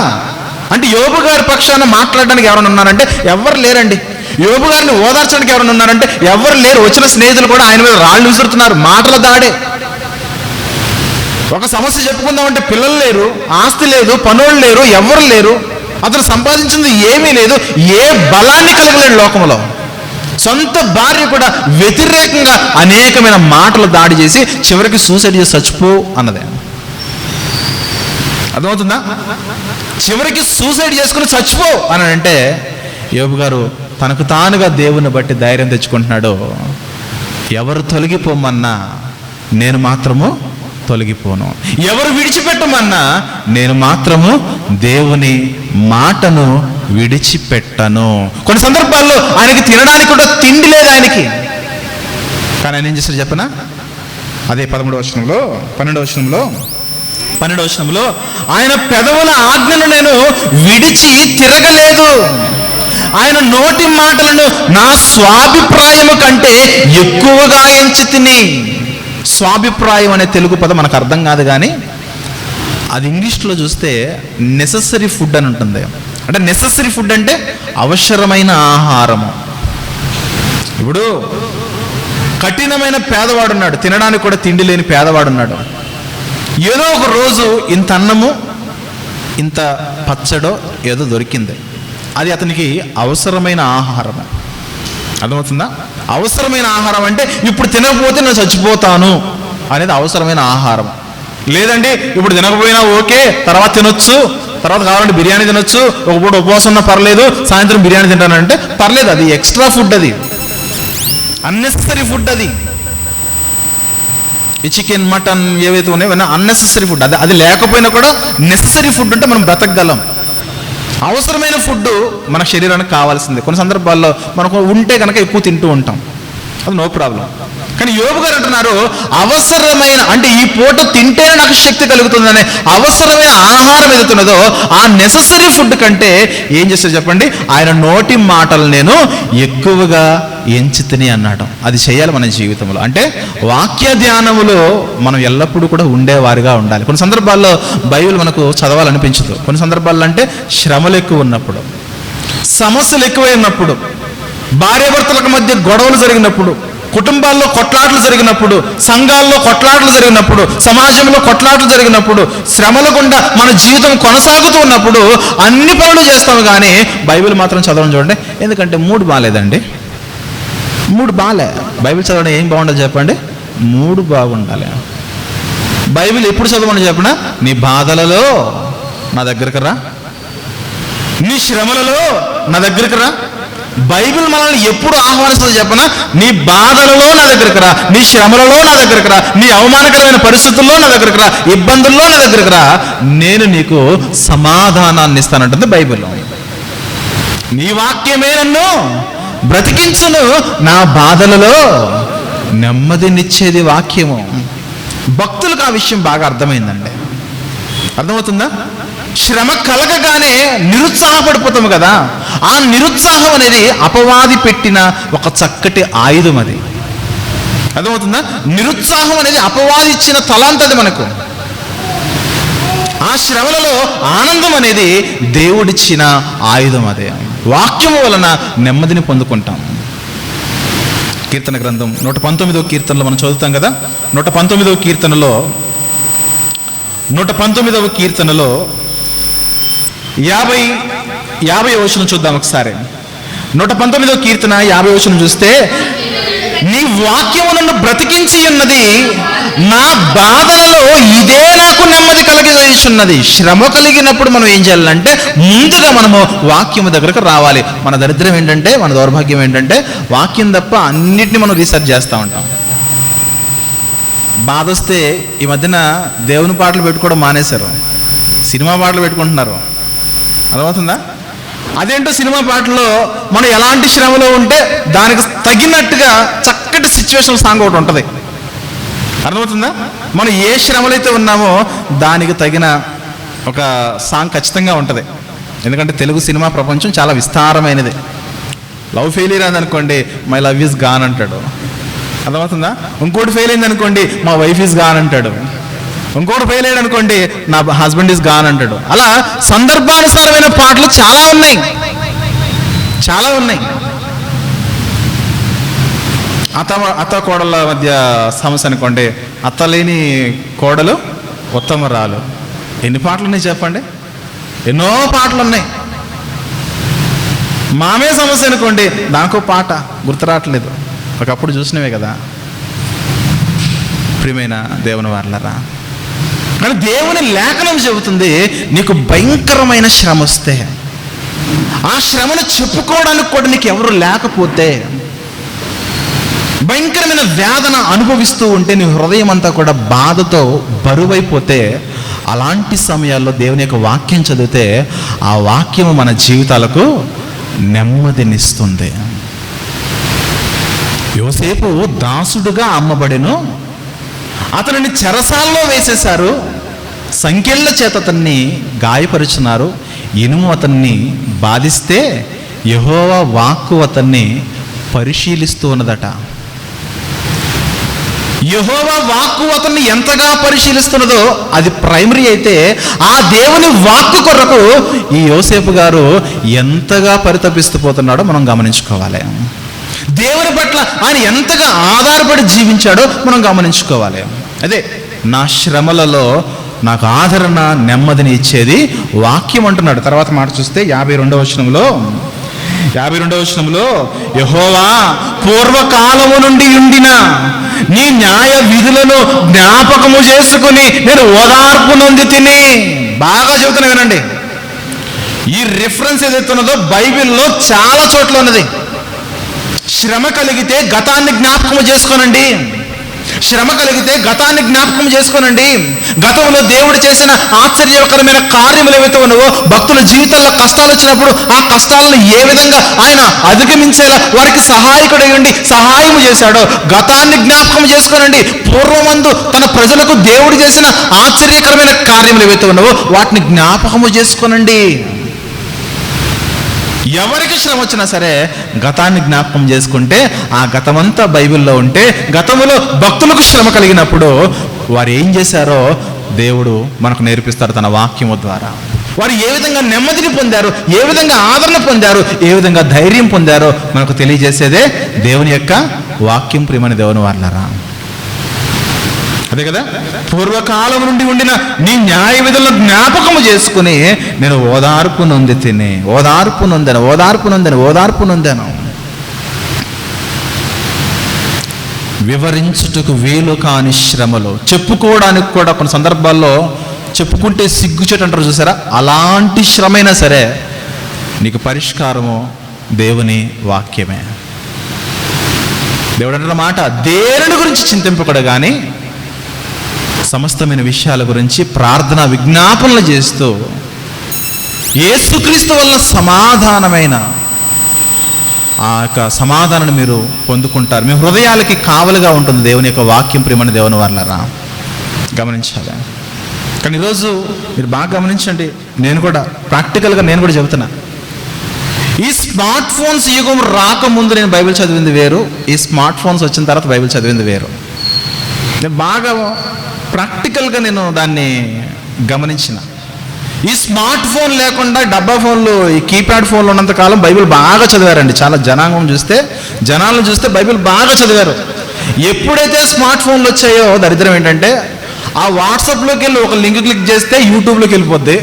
అంటే యోబు గారి పక్షాన మాట్లాడడానికి ఎవరైనా ఉన్నారంటే ఎవరు లేరండి. యోబు గారిని ఓదార్చడానికి ఎవరైనా ఉన్నారంటే ఎవరు లేరు. వచ్చిన స్నేహితులు కూడా ఆయన మీద రాళ్ళు విసురుతున్నారు, మాటల దాడే. ఒక సమస్య చెప్పుకుందామంటే పిల్లలు లేరు, ఆస్తి లేదు, పనులు లేరు, ఎవరు లేరు. అతను సంపాదించింది ఏమీ లేదు, ఏ బలాన్ని కలగలేడు లోకంలో. సొంత భార్య కూడా వ్యతిరేకంగా అనేకమైన మాటలు దాడి చేసి చివరికి సూసైడ్ చేసి చచ్చిపో అన్నదే. అర్థమవుతుందా? చివరికి సూసైడ్ చేసుకుని చచ్చిపో అని అంటే యోబు గారు తనకు తానుగా దేవుని బట్టి ధైర్యం తెచ్చుకుంటున్నాడు. ఎవరు తొలగిపోమన్నా నేను మాత్రము తొలగిపోను, ఎవరు విడిచిపెట్టమన్నా నేను మాత్రము దేవుని మాటను విడిచిపెట్టను. కొన్ని సందర్భాల్లో ఆయనకి తినడానికి కూడా తిండి లేదు ఆయనకి, కానీ ఆయన ఏం చేశారు చెప్పనా? అదే 12వ వచనంలో 12వ వచనంలో ఆయన పెదవుల ఆజ్ఞను నేను విడిచి తిరగలేదు, ఆయన నోటి మాటలను నా స్వాభిప్రాయము కంటే ఎక్కువగా ఎంచి తిని. స్వాభిప్రాయం అనే తెలుగు పదం మనకు అర్థం కాదు, కానీ అది ఇంగ్లీష్లో చూస్తే నెసెసరీ ఫుడ్ అని ఉంటుంది. అంటే నెసెసరీ ఫుడ్ అంటే అవసరమైన ఆహారము. ఇప్పుడు కఠినమైన పేదవాడు ఉన్నాడు, తినడానికి కూడా తిండి లేని పేదవాడు ఉన్నాడు. ఏదో ఒక రోజు ఇంత అన్నము, ఇంత పచ్చడో ఏదో దొరికింది, అది అతనికి అవసరమైన ఆహారము. అర్థమవుతుందా? అవసరమైన ఆహారం అంటే ఇప్పుడు తినకపోతే నేను చచ్చిపోతాను అనేది అవసరమైన ఆహారం. లేదండి ఇప్పుడు తినకపోయినా ఓకే, తర్వాత తినొచ్చు, తర్వాత కావాలంటే బిర్యానీ తినొచ్చు, ఒక పూట ఉపవాసం ఉన్నా పర్లేదు, సాయంత్రం బిర్యానీ తింటానంటే పర్లేదు, అది ఎక్స్ట్రా ఫుడ్, అది అన్నెసరీ ఫుడ్. అది ఈ చికెన్, మటన్ ఏవైతే ఉన్నాయో అన్నెసరీ ఫుడ్. అది లేకపోయినా కూడా నెససరీ ఫుడ్ అంటే మనం బ్రతకగలం. అవసరమైన ఫుడ్ మన శరీరానికి కావాల్సిందే. కొన్ని సందర్భాల్లో మనకు ఉంటే కనుక ఎక్కువ తింటూ ఉంటాం. అది నో ప్రాబ్లం. కానీ యోబు గారు అంటున్నారు, అవసరమైన అంటే ఈ పూట తింటేనే నాకు శక్తి కలుగుతుందనే అవసరమైన ఆహారం ఏదైతున్నదో ఆ నెససరీ ఫుడ్ కంటే ఏం చేస్తారు చెప్పండి, ఆయన నోటి మాటలు నేను ఎక్కువగా ఎంచితిని అన్నాడు. అది చేయాలి మన జీవితంలో. అంటే వాక్య ధ్యానములో మనం ఎల్లప్పుడూ కూడా ఉండేవారిగా ఉండాలి. కొన్ని సందర్భాల్లో బైబిల్ మనకు చదవాలనిపించదు. కొన్ని సందర్భాల్లో అంటే శ్రమలు ఎక్కువ ఉన్నప్పుడు, సమస్యలు ఎక్కువైనప్పుడు, భార్యాభర్తలకు మధ్య గొడవలు జరిగినప్పుడు, కుటుంబాల్లో కొట్లాట్లు జరిగినప్పుడు, సంఘాల్లో కొట్లాట్లు జరిగినప్పుడు, సమాజంలో కొట్లాట్లు జరిగినప్పుడు, శ్రమల గుండా మన జీవితం కొనసాగుతూ ఉన్నప్పుడు అన్ని పనులు చేస్తాము, కానీ బైబిల్ మాత్రం చదవడం చూడండి. ఎందుకంటే మూడు బాగాలేదండి. మూడు బాగాలే. బైబిల్ చదవడం ఏం బాగుండదు చెప్పండి, మూడు బాగుండాలి. బైబిల్ ఎప్పుడు చదవమని చెప్పినా, నీ బాధలలో నా దగ్గరకు రా, నీ శ్రమలలో నా దగ్గరకు రా. బైబిల్ మనల్ని ఎప్పుడు ఆహ్వానిస్తుందో చెప్పనా, నీ బాధలలో నా దగ్గరకు రా, నీ శ్రమలలో నా దగ్గరకు రా, నీ అవమానకరమైన పరిస్థితుల్లో నా దగ్గరకు రా, ఇబ్బందుల్లో నా దగ్గరకు రా, నేను నీకు సమాధానాన్ని ఇస్తానంటుంది బైబిల్. నీ వాక్యమే నన్ను బ్రతికించును, నా బాధలలో నెమ్మదినిచ్చేది వాక్యము. భక్తులకు ఆ విషయం బాగా అర్థమైందండి. అర్థమవుతుందా? శ్రమ కలగగానే నిరుత్సాహపడిపోతాము కదా, ఆ నిరుత్సాహం అనేది అపవాది పెట్టిన ఒక చక్కటి ఆయుధం. అది అర్థమవుతుందా? నిరుత్సాహం అనేది అపవాది ఇచ్చిన తలాంతది మనకు. ఆ శ్రమలలో ఆనందం అనేది దేవుడిచ్చిన ఆయుధం. అదే వాక్యము వలన నెమ్మదిని పొందుకుంటాం. కీర్తన గ్రంథం 119వ కీర్తనలో మనం చదువుతాం కదా. 119వ కీర్తనలో 50వ వచనం చూద్దాం ఒకసారి. 119వ కీర్తన 50వ వచనం చూస్తే, నీ వాక్యము నన్ను బ్రతికించి ఉన్నది, నా బాధలలో ఇదే నాకు నెమ్మది కలిగిస్తున్నది. శ్రమ కలిగినప్పుడు మనం ఏం చేయాలంటే ముందుగా మనము వాక్యము దగ్గరకు రావాలి. మన దరిద్రం ఏంటంటే, మన దౌర్భాగ్యం ఏంటంటే, వాక్యం తప్ప అన్నిటిని మనం రీసెర్చ్ చేస్తూ ఉంటాం. బాధ వస్తే ఈ మధ్యన దేవుని పాటలు పెట్టుకోవడం మానేశారు, సినిమా పాటలు పెట్టుకుంటున్నారు. అర్థమవుతుందా? అదేంటో సినిమా పాటల్లో మనం ఎలాంటి శ్రమలో ఉంటే దానికి తగినట్టుగా చక్కటి సిచ్యువేషన్ సాంగ్ ఒకటి ఉంటుంది. అర్థమవుతుందా? మనం ఏ శ్రమలు అయితే ఉన్నామో దానికి తగిన ఒక సాంగ్ ఖచ్చితంగా ఉంటుంది. ఎందుకంటే తెలుగు సినిమా ప్రపంచం చాలా విస్తారమైనది. లవ్ ఫెయిలియర్ అయిందనుకోండి, మై లవ్ ఈజ్ గాన్ అంటాడు. అర్థమవుతుందా? ఇంకోటి ఫెయిల్ అయింది అనుకోండి, మా వైఫ్ ఈజ్ గాన్ అంటాడు. ఇంకోటి ఫెయిల్ అయ్యాడు అనుకోండి, నా హస్బెండ్ ఈజ్ గాన్ అంటాడు. అలా సందర్భానుసారమైన పాటలు చాలా ఉన్నాయి. అత్త కోడళ్ళ మధ్య సమస్య అనుకోండి, అత్త లేని కోడలు ఉత్తమరాలు. ఎన్ని పాటలు ఉన్నాయి చెప్పండి? ఎన్నో పాటలు ఉన్నాయి. మామే సమస్య అనుకోండి, దానికో పాట గుర్తు రావట్లేదు, ఒకప్పుడు చూసినవే కదా. ప్రియమైన దేవుని వారలారా, కానీ దేవుని లేఖనం చెబుతుంది, నీకు భయంకరమైన శ్రమ వస్తే, ఆ శ్రమను చెప్పుకోవడానికి కూడా నీకు ఎవరు లేకపోతే, భయంకరమైన వేదన అనుభవిస్తూ ఉంటే నీ హృదయం అంతా కూడా బాధతో బరువైపోతే, అలాంటి సమయాల్లో దేవుని యొక్క వాక్యం చదివితే ఆ వాక్యము మన జీవితాలకు నెమ్మదినిస్తుంది. యోసేపు దాసుడుగా అమ్మబడెను, అతనిని చెరసాల్లో వేసేశారు, సంకెళ్ళ చేత అతన్ని గాయపరుచున్నారు, ఇనుము అతన్ని బాధిస్తే యెహోవా వాక్కు అతన్ని పరిశీలిస్తూ ఉన్నదట. యెహోవా వాక్కు అతన్ని ఎంతగా పరిశీలిస్తున్నదో అది ప్రైమరీ అయితే, ఆ దేవుని వాక్కు కొరకు ఈ యోసేపు గారు ఎంతగా పరితపిస్తూ పోతున్నాడో మనం గమనించుకోవాలి. దేవుని పట్ల ఆయన ఎంతగా ఆధారపడి జీవించాడో మనం గమనించుకోవాలి. అదే నా శ్రమలలో నాకు ఆదరణ, నెమ్మదిని ఇచ్చేది వాక్యం అంటున్నాడు. తర్వాత మాట చూస్తే 52వ వచనంలో యెహోవా పూర్వకాలము నుండి ఉండిన నీ న్యాయ విధులను జ్ఞాపకము చేసుకుని నేను ఓదార్పు నొంది తిని. బాగా చెబుతున్నా వినండి. ఈ రిఫరెన్స్ ఏదైతే ఉన్నదో బైబిల్లో చాలా చోట్ల ఉన్నది. శ్రమ కలిగితే గతాన్ని జ్ఞాపకము చేసుకోనండి, శ్రమ కలిగితే గతాన్ని జ్ఞాపకం చేసుకోనండి. గతంలో దేవుడు చేసిన ఆశ్చర్యకరమైన కార్యములు ఏవైతే ఉన్నావో, భక్తుల జీవితాల్లో కష్టాలు వచ్చినప్పుడు ఆ కష్టాలను ఏ విధంగా ఆయన అధిగమించేలా వారికి సహాయకుడై ఉండి సహాయం చేశాడో గతాన్ని జ్ఞాపకం చేసుకోనండి. పూర్వమందు తన ప్రజలకు దేవుడు చేసిన ఆశ్చర్యకరమైన కార్యములు ఏవైతే ఉన్నావో వాటిని జ్ఞాపకము చేసుకోనండి. ఎవరికి శ్రమ వచ్చినా సరే గతాన్ని జ్ఞాపకం చేసుకుంటే ఆ గతమంతా బైబిల్లో ఉంటే, గతంలో భక్తులకు శ్రమ కలిగినప్పుడు వారు ఏం చేశారో దేవుడు మనకు నేర్పిస్తారు తన వాక్యము ద్వారా. వారు ఏ విధంగా నెమ్మదిని పొందారు, ఏ విధంగా ఆదరణ పొందారు, ఏ విధంగా ధైర్యం పొందారో మనకు తెలియజేసేదే దేవుని యొక్క వాక్యం. ప్రియమైన దేవుని వారలారా, అదే కదా, పూర్వకాలం నుండి ఉండిన నీ న్యాయ విధులను జ్ఞాపకము చేసుకుని నేను ఓదార్పు నొందాను. వివరించుటకు వీలు కాని శ్రమలు, చెప్పుకోవడానికి కూడా కొన్ని సందర్భాల్లో చెప్పుకుంటే సిగ్గుచేటు అంటారు చూసారా, అలాంటి శ్రమైనా సరే నీకు పరిష్కారము దేవుని వాక్యమే. దేవుడు అంటున్న మాట, దేనిని గురించి చింతింపకూడదు కానీ సమస్తమైన విషయాల గురించి ప్రార్థన విజ్ఞాపనలు చేస్తూ యేసుక్రీస్తు వల్ల సమాధానమైన ఆ యొక్క సమాధానాన్ని మీరు పొందుకుంటారు. మీ హృదయాలకి కావలిగా ఉంటుంది దేవుని యొక్క వాక్యం. ప్రియమైన దేవుని వారలారా, గమనించాలి. కానీ ఈరోజు మీరు బాగా గమనించండి, నేను కూడా ప్రాక్టికల్గా నేను కూడా చెబుతున్నా. ఈ స్మార్ట్ ఫోన్స్ యుగం రాకముందు నేను బైబిల్ చదివింది వేరు, ఈ స్మార్ట్ ఫోన్స్ వచ్చిన తర్వాత బైబిల్ చదివింది వేరు. నేను బాగా ప్రాక్టికల్గా నేను దాన్ని గమనించిన. ఈ స్మార్ట్ ఫోన్ లేకుండా డబ్బా ఫోన్లు, ఈ కీప్యాడ్ ఫోన్లు ఉన్నంతకాలం బైబిల్ బాగా చదివారండి. చాలా జనాలను చూస్తే బైబిల్ బాగా చదివారు. ఎప్పుడైతే స్మార్ట్ ఫోన్లు వచ్చాయో దరిద్రం ఏంటంటే, ఆ వాట్సాప్లోకి వెళ్ళి ఒక లింక్ క్లిక్ చేస్తే యూట్యూబ్లోకి వెళ్ళిపోద్ది.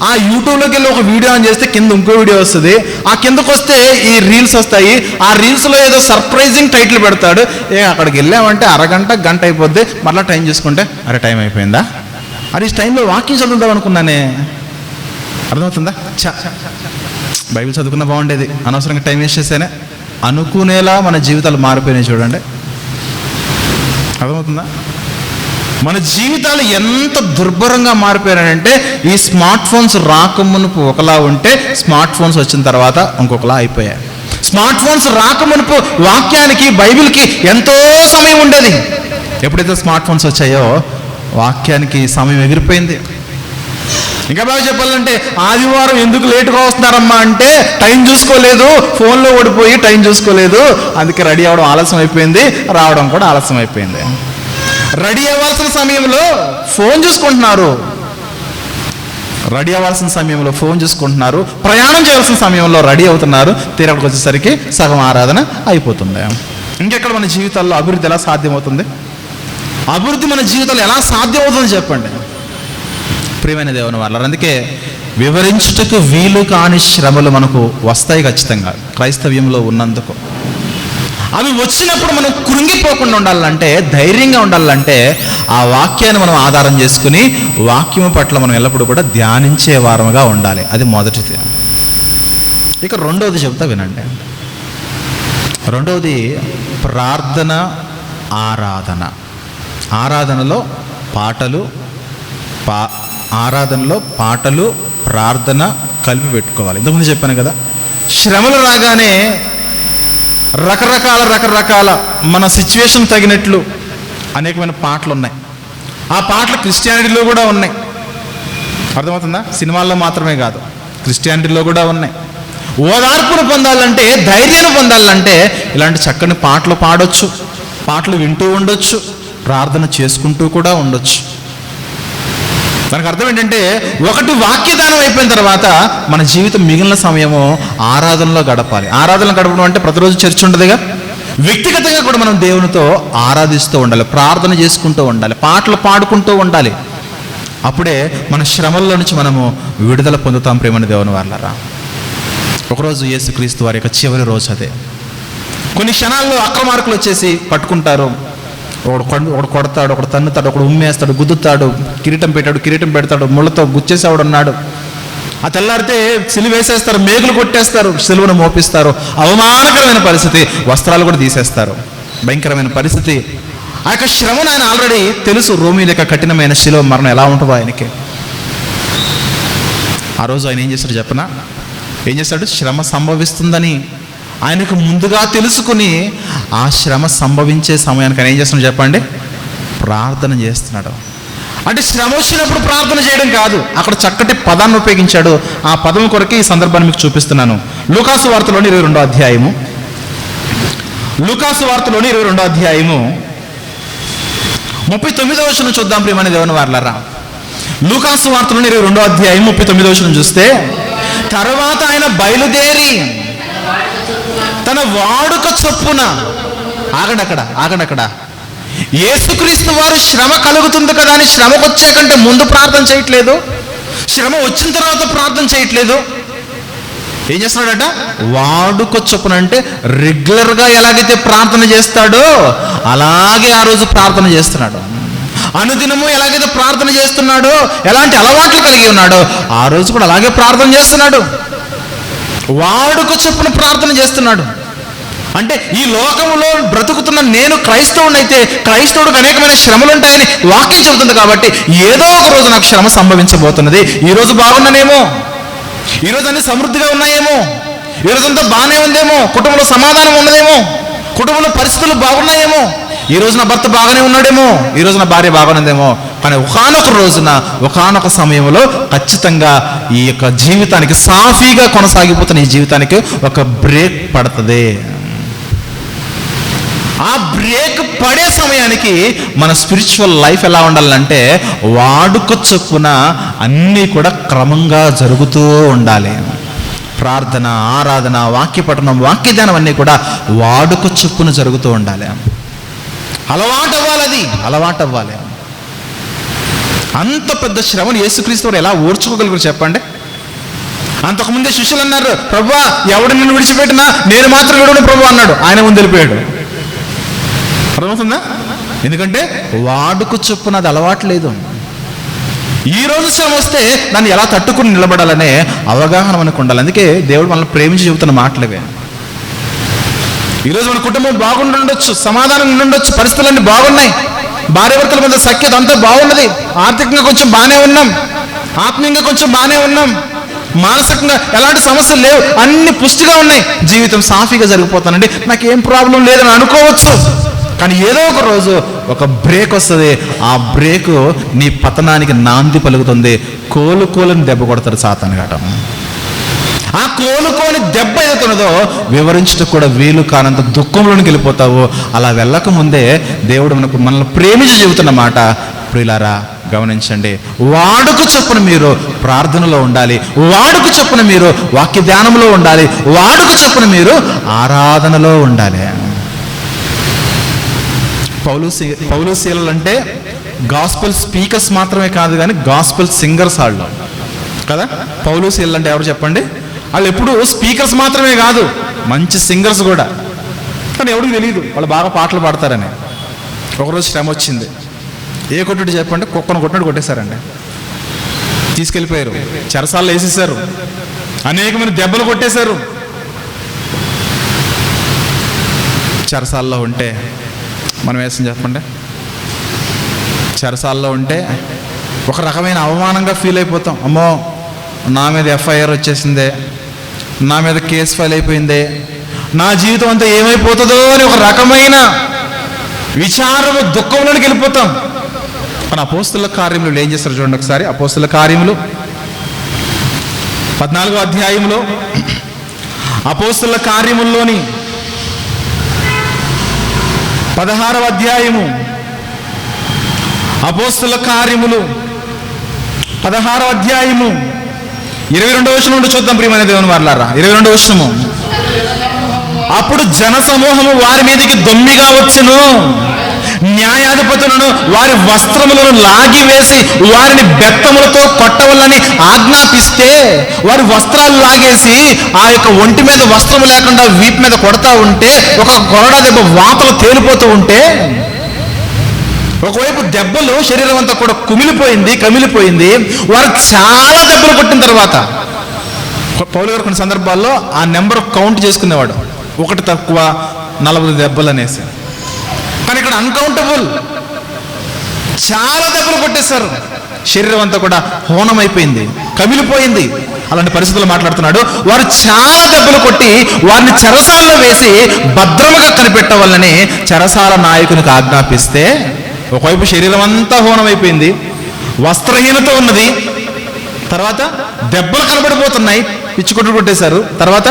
ఆ యూట్యూబ్లోకి వెళ్ళి ఒక వీడియో ఆన్ చేస్తే కింద ఇంకో వీడియో వస్తుంది. ఆ కిందకు వస్తే ఈ రీల్స్ వస్తాయి. ఆ రీల్స్లో ఏదో సర్ప్రైజింగ్ టైటిల్ పెడతాడు. అక్కడికి వెళ్ళామంటే అరగంట గంట అయిపోద్ది. మళ్ళీ టైం చూసుకుంటే అరే టైం అయిపోయిందా, అది ఈ టైంలో వాక్యం చదువుదాం అనుకున్నానే. అర్థమవుతుందా? బైబిల్ చదువుకున్నా బాగుండేది, అనవసరంగా టైం వేస్ట్ చేసేనే అనుకునేలా మన జీవితాలు మారిపోయినాయి. చూడండి, అర్థమవుతుందా? మన జీవితాలు ఎంత దుర్భరంగా మారిపోయారంటే, ఈ స్మార్ట్ ఫోన్స్ రాకమునుపు ఒకలా ఉంటే స్మార్ట్ ఫోన్స్ వచ్చిన తర్వాత ఇంకొకలా అయిపోయాయి. స్మార్ట్ ఫోన్స్ రాకమునుపు వాక్యానికి, బైబిల్కి ఎంతో సమయం ఉండేది. ఎప్పుడైతే స్మార్ట్ ఫోన్స్ వచ్చాయో వాక్యానికి సమయం ఎగిరిపోయింది. ఇంకా బాగా చెప్పాలంటే, ఆదివారం ఎందుకు లేటుగా వస్తున్నారమ్మా అంటే టైం చూసుకోలేదు, ఫోన్లో ఓడిపోయి టైం చూసుకోలేదు, అందుకే రెడీ అవ్వడం ఆలస్యం అయిపోయింది, రావడం కూడా ఆలస్యం అయిపోయింది. రెడీ అవ్వాల్సిన సమయంలో ఫోన్ చూసుకుంటున్నారు, ప్రయాణం చేయాల్సిన సమయంలో రెడీ అవుతున్నారు, తీరానికి వచ్చేసరికి సగం ఆరాధన అయిపోతుంది. ఇంకెక్కడ మన జీవితాల్లో అభివృద్ధి ఎలా సాధ్యమవుతుంది? అభివృద్ధి మన జీవితాల్లో ఎలా సాధ్యమవుతుంది చెప్పండి ప్రియమైన దేవుని వారలారా. అందుకే వివరించుటకు వీలు కాని శ్రమలు మనకు వస్తాయి ఖచ్చితంగా క్రైస్తవ్యంలో ఉన్నందుకు. అవి వచ్చినప్పుడు మనం కృంగిపోకుండా ఉండాలంటే, ధైర్యంగా ఉండాలంటే ఆ వాక్యాన్ని మనం ఆధారం చేసుకుని వాక్యము పట్ల మనం ఎల్లప్పుడూ కూడా ధ్యానించే వారముగా ఉండాలి. అది మొదటిది. ఇక రెండవది చెప్తా వినండి. రెండవది ప్రార్థన, ఆరాధన. ఆరాధనలో పాటలు ప్రార్థన కలిపి పెట్టుకోవాలి. ఇంతకుముందు చెప్పాను కదా, శ్రమలు రాగానే రకరకాల మన సిచ్యువేషన్ తగినట్లు అనేకమైన పాటలు ఉన్నాయి. ఆ పాటలు క్రిస్టియానిటీలో కూడా ఉన్నాయి. అర్థమవుతుందా? సినిమాల్లో మాత్రమే కాదు, క్రిస్టియానిటీలో కూడా ఉన్నాయి. ఓదార్పును పొందాలంటే, ధైర్యాన్ని పొందాలంటే ఇలాంటి చక్కని పాటలు పాడొచ్చు, పాటలు వింటూ ఉండొచ్చు, ప్రార్థన చేసుకుంటూ కూడా ఉండొచ్చు. దానికి అర్థం ఏంటంటే, ఒకటి వాక్యదానం అయిపోయిన తర్వాత మన జీవితం మిగిలిన సమయము ఆరాధనలో గడపాలి. ఆరాధనలో గడపడం అంటే ప్రతిరోజు చర్చ ఉండదుగా, వ్యక్తిగతంగా కూడా మనం దేవునితో ఆరాధిస్తూ ఉండాలి, ప్రార్థన చేసుకుంటూ ఉండాలి, పాటలు పాడుకుంటూ ఉండాలి. అప్పుడే మన శ్రమల్లో నుంచి మనము విడుదల పొందుతాం. ప్రేమని దేవుని వారలారా, ఒకరోజు యేసుక్రీస్తు వారి యొక్క చివరి రోజు అదే. కొన్ని క్షణాల్లో అక్రమార్కులు వచ్చేసి పట్టుకుంటారు. ఒకడు కొడతాడు, ఒకడు తన్నుతాడు, ఒకడు ఉమ్మేస్తాడు, గుద్దుతాడు, కిరీటం పెడతాడు, ముళ్ళతో గుచ్చేసేవాడు ఉన్నాడు. ఆ తెల్లారితే సిలువ వేసేస్తారు, మేకులు కొట్టేస్తారు, సిలువను మోపిస్తారు. అవమానకరమైన పరిస్థితి, వస్త్రాలు కూడా తీసేస్తారు. భయంకరమైన పరిస్థితి. ఆ యొక్క శ్రమను ఆయన ఆల్రెడీ తెలుసు. రోమీల యొక్క కఠినమైన శిలువ మరణం ఎలా ఉంటుందో ఆయనకి. ఆ రోజు ఆయన ఏం చేస్తాడు చెప్పనా? ఏం చేస్తాడు? శ్రమ సంభవిస్తుందని ఆయనకు ముందుగా తెలుసుకుని ఆ శ్రమ సంభవించే సమయానికి ఆయన ఏం చేస్తున్నాడు చెప్పండి? ప్రార్థన చేస్తున్నాడు. అంటే శ్రమ వచ్చినప్పుడు ప్రార్థన చేయడం కాదు, అక్కడ చక్కటి పదాన్ని ఉపయోగించాడు. ఆ పదం కొరకు ఈ సందర్భాన్ని మీకు చూపిస్తున్నాను. లూకాసు వార్తలోని 22వ అధ్యాయము, లూకాసు వార్తలోని 22వ అధ్యాయము 39వ వచనం చూద్దాం ప్రియమైన దేవుని వారలారా. లూకాసు వార్తలోని 22వ అధ్యాయం 39వ వచనం చూస్తే, తర్వాత ఆయన బయలుదేరి తన వాడుక చొప్పున, ఆగండక్కడ యేసుక్రీస్తు వారు శ్రమ కలుగుతుంది కదా అని శ్రమకు వచ్చే కంటే ముందు ప్రార్థన చేయట్లేదు, శ్రమ వచ్చిన తర్వాత ప్రార్థన చేయట్లేదు. ఏం చేస్తున్నాడట? వాడుక చొప్పున, అంటే రెగ్యులర్గా ఎలాగైతే ప్రార్థన చేస్తాడో అలాగే ఆ రోజు ప్రార్థన చేస్తున్నాడు. అనుదినము ఎలాగైతే ప్రార్థన చేస్తున్నాడో, ఎలాంటి అలవాట్లు కలిగి ఉన్నాడో ఆ రోజు కూడా అలాగే ప్రార్థన చేస్తున్నాడు. వాడుక చొప్పున ప్రార్థన చేస్తున్నాడు. అంటే ఈ లోకంలో బ్రతుకుతున్న నేను క్రైస్తవుడైతే క్రైస్తవుడికి అనేకమైన శ్రమలు ఉంటాయని వాక్యం చెబుతుంది. కాబట్టి ఏదో ఒక రోజు నాకు శ్రమ సంభవించబోతున్నది. ఈరోజు బాగున్నానేమో, ఈరోజు అన్ని సమృద్ధిగా ఉన్నాయేమో, ఈరోజంతా బాగానే ఉందేమో, కుటుంబంలో సమాధానం ఉన్నదేమో, కుటుంబంలో పరిస్థితులు బాగున్నాయేమో, ఈ రోజు నా భర్త బాగానే ఉన్నాడేమో, ఈ రోజు నా భార్య బాగానుందేమో. కానీ ఒకానొక రోజున ఒకానొక సమయంలో ఖచ్చితంగా ఈ యొక్క జీవితానికి, సాఫీగా కొనసాగిపోతున్న ఈ జీవితానికి ఒక బ్రేక్ పడుతుంది. ఆ బ్రేక్ పడే సమయానికి మన స్పిరిచువల్ లైఫ్ ఎలా ఉండాలంటే వాడుక చొప్పున అన్నీ కూడా క్రమంగా జరుగుతూ ఉండాలి. ప్రార్థన, ఆరాధన, వాక్య పఠనం, వాక్య ధ్యానం అన్నీ కూడా వాడుక చొప్పున జరుగుతూ ఉండాలి. అలవాటు అవ్వాలి. అంత పెద్ద శ్రమను యేసుక్రీస్తు వారు ఎలా ఓర్చుకోగలుగుతారు చెప్పండి? అంతకుముందే శిష్యులు అన్నారు, ప్రభువా ఎవడు నిన్ను విడిచిపెట్టినా నేను మాత్రం విడవను ప్రభు అన్నాడు. ఆయన ముందు వెళ్ళిపోయాడు. అర్థమవుతుందా? ఎందుకంటే వాడుక చొప్పున అది అలవాటు లేదు. ఈ రోజు శ్రమ వస్తే దాన్ని ఎలా తట్టుకుని నిలబడాలనే అవగాహన మనకు ఉండాలి. అందుకే దేవుడు మనల్ని ప్రేమించి చెబుతున్న మాటలవే. ఈరోజు మన కుటుంబం బాగుండొచ్చు, సమాధానం ఉండొచ్చు, పరిస్థితులన్నీ బాగున్నాయి, భార్యాభర్తల మధ్య సఖ్యత అంతా బాగున్నది, ఆర్థికంగా కొంచెం బాగానే ఉన్నాం, ఆత్మీయంగా కొంచెం బాగానే ఉన్నాం, మానసికంగా ఎలాంటి సమస్యలు లేవు, అన్ని పుష్టిగా ఉన్నాయి, జీవితం సాఫీగా జరిగిపోతానండి, నాకేం ప్రాబ్లం లేదని అనుకోవచ్చు. కానీ ఏదో ఒక రోజు ఒక బ్రేక్ వస్తుంది. ఆ బ్రేక్ నీ పతనానికి నాంది పలుకుతుంది. కోలుకోలని దెబ్బ కొడతాడు సాతాను గట. ఆ కోలుకోని దెబ్బ ఏదైతున్నదో వివరించడం కూడా వీలు కానంత దుఃఖంలోనికి వెళ్ళిపోతావు. అలా వెళ్ళక ముందే దేవుడు మనల్ని ప్రేమించి చెబుతున్న మాట, ప్రియులారా గమనించండి, వాడుక చొప్పున మీరు ప్రార్థనలో ఉండాలి, వాడుక చొప్పున మీరు వాక్య ధ్యానంలో ఉండాలి, వాడుక చొప్పున మీరు ఆరాధనలో ఉండాలి. పౌలు శీలలు అంటే గాస్పెల్ స్పీకర్స్ మాత్రమే కాదు కానీ గాస్పెల్ సింగర్స్ వాళ్ళు కదా. పౌలు శీలలు అంటే ఎవరు చెప్పండి? వాళ్ళు ఎప్పుడు స్పీకర్స్ మాత్రమే కాదు, మంచి సింగర్స్ కూడా. కానీ ఎవరికి తెలియదు వాళ్ళు బాగా పాటలు పాడతారని. ఒకరోజు శ్రమ వచ్చింది. ఏ కొట్టుడు చెప్పండి? కుక్కను కొట్టినట్టు కొట్టేశారండి. తీసుకెళ్ళిపోయారు, చెరసాల్లో వేసేసారు, అనేకమైన దెబ్బలు కొట్టేశారు. చెరసాల్లో ఉంటే మనం వేసం చెప్పండి, చెరసాల్లో ఉంటే ఒక రకమైన అవమానంగా ఫీల్ అయిపోతాం. అమ్మో నా మీద ఎఫ్ఐఆర్ వచ్చేసిందే, నా మీద కేసు ఫైల్ అయిపోయిందే, నా జీవితం అంతా ఏమైపోతుందో అని ఒక రకమైన విచారము, దుఃఖంలోకి వెళ్ళిపోతాం. మన అపోస్తుల కార్యములు ఏం చేస్తారు చూడండి ఒకసారి. అపోస్తుల కార్యములు 14వ అధ్యాయంలో, అపోస్తుల కార్యముల్లోని 16వ అధ్యాయము, అపోస్తుల కార్యములు 16వ అధ్యాయము 22వ వచనం నుండి చూద్దాం ప్రియమైన దేవుని వారలారా. 22వ వచనము, అప్పుడు జన సమూహము వారి మీదకి దొమ్మిగా వచ్చెను, న్యాయాధిపతులను వారి వస్త్రములను లాగివేసి వారిని బెత్తములతో కొట్టవలని ఆజ్ఞాపిస్తే వారి వస్త్రాలు లాగేసి ఆ యొక్క ఒంటి మీద వస్త్రము లేకుండా వీపు మీద కొడతా ఉంటే, ఒక కొరడా దెబ్బ వాతలు తేలిపోతూ ఉంటే, ఒకవైపు దెబ్బలు శరీరం అంతా కూడా కమిలిపోయింది. వారు చాలా దెబ్బలు కొట్టిన తర్వాత పౌలు గారు కొన్ని సందర్భాల్లో ఆ నెంబర్ కౌంట్ చేసుకునేవాడు, ఒకటి తక్కువ 40 దెబ్బలు అనేసి. కానీ ఇక్కడ అన్కౌంటబుల్. చాలా దెబ్బలు కొట్టేశారు, శరీరం అంతా కూడా హోనమైపోయింది, కమిలిపోయింది. అలాంటి పరిస్థితుల్లో మాట్లాడుతున్నాడు. వారు చాలా దెబ్బలు కొట్టి వారిని చెరసాలలో వేసి భద్రముగా కనిపెట్టవాలని చెరసాల నాయకునికి ఆజ్ఞాపిస్తే, ఒకవైపు శరీరం అంతా హోనమైపోయింది, వస్త్రహీనత ఉన్నది, తర్వాత దెబ్బలు కనబడిపోతున్నాయి, పిచ్చుకొట్టు కొట్టేశారు, తర్వాత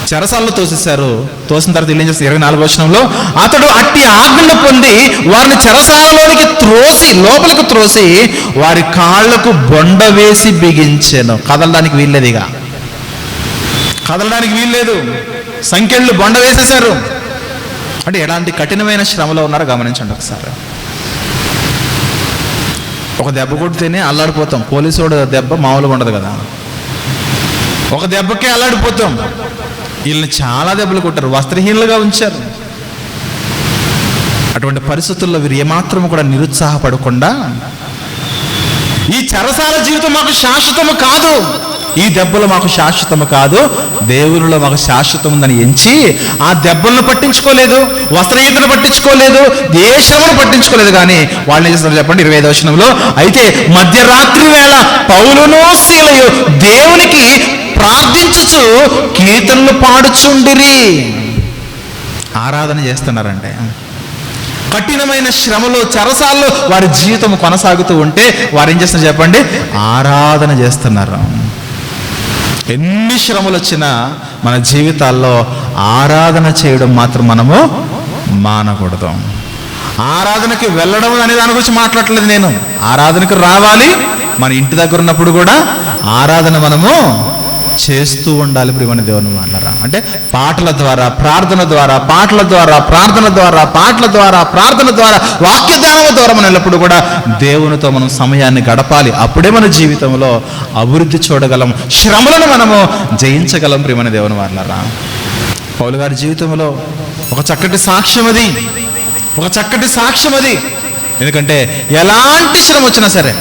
చెరసాలలో తోసేశారు. తోసిన తర్వాత ఏం చేస్తారు? 24వ వచనంలో, అతడు అట్టి ఆజ్ఞను పొంది వారిని చెరసాలలోనికి లోపలికి త్రోసి వారి కాళ్లకు బొండ వేసి బిగించాను. కదలడానికి వీల్లేదు, ఇక కదలడానికి వీల్లేదు, సంకెళ్ళు బొండ వేసేశారు. అంటే ఎలాంటి కఠినమైన శ్రమలో ఉన్నారో గమనించండి ఒకసారి. ఒక దెబ్బ కొడితేనే అల్లాడిపోతాం, పోలీసు దెబ్బ మామూలుగా ఉండదు కదా, ఒక దెబ్బకే అల్లాడిపోతాం. వీళ్ళని చాలా దెబ్బలు కొట్టారు, వస్త్రహీనులుగా ఉంచారు. అటువంటి పరిస్థితుల్లో వీరు ఏమాత్రం కూడా నిరుత్సాహపడకుండా, ఈ చెరసాల జీవితం మాకు శాశ్వతము కాదు, ఈ దెబ్బలు మాకు శాశ్వతము కాదు, దేవునిలో మాకు శాశ్వతం ఉందని ఎంచి ఆ దెబ్బలను పట్టించుకోలేదు, వస్త్రహీనతను పట్టించుకోలేదు, ఏ శ్రమను పట్టించుకోలేదు. కానీ వాళ్ళు ఏం చేస్తారు చెప్పండి? 25వ వచనంలో, అయితే మధ్యరాత్రి వేళ పౌలును సీలయు దేవునికి ప్రార్థించుచు కీర్తనలు పాడుచుండిరి. ఆరాధన చేస్తున్నారంటే, కఠినమైన శ్రమలో చెరసాల్లో వారి జీవితం కొనసాగుతూ ఉంటే వారు ఏం చేస్తున్నారు చెప్పండి? ఆరాధన చేస్తున్నారు. ఎన్ని శ్రమలు వచ్చినా మన జీవితాల్లో ఆరాధన చేయడం మాత్రం మనము మానకూడదు. ఆరాధనకి వెళ్ళడం అనే దాని గురించి మాట్లాడలేదు నేను. ఆరాధనకు రావాలి, మన ఇంటి దగ్గర ఉన్నప్పుడు కూడా ఆరాధన మనము చేస్తూ ఉండాలి. ప్రియమైన దేవుని వాళ్ళరా, అంటే పాటల ద్వారా, ప్రార్థన ద్వారా, పాటల ద్వారా, ప్రార్థన ద్వారా, పాటల ద్వారా, ప్రార్థన ద్వారా, వాక్యదానం ద్వారా మనం ఎల్లప్పుడు కూడా దేవునితో మనం సమయాన్ని గడపాలి. అప్పుడే మన జీవితంలో అభివృద్ధి చూడగలం, శ్రమలను మనము జయించగలం. ప్రియమైన దేవుని వాళ్ళరా, పౌలు గారి జీవితంలో ఒక చక్కటి సాక్ష్యం అది, ఒక చక్కటి సాక్ష్యం అది. ఎందుకంటే ఎలాంటి శ్రమ వచ్చినా సరే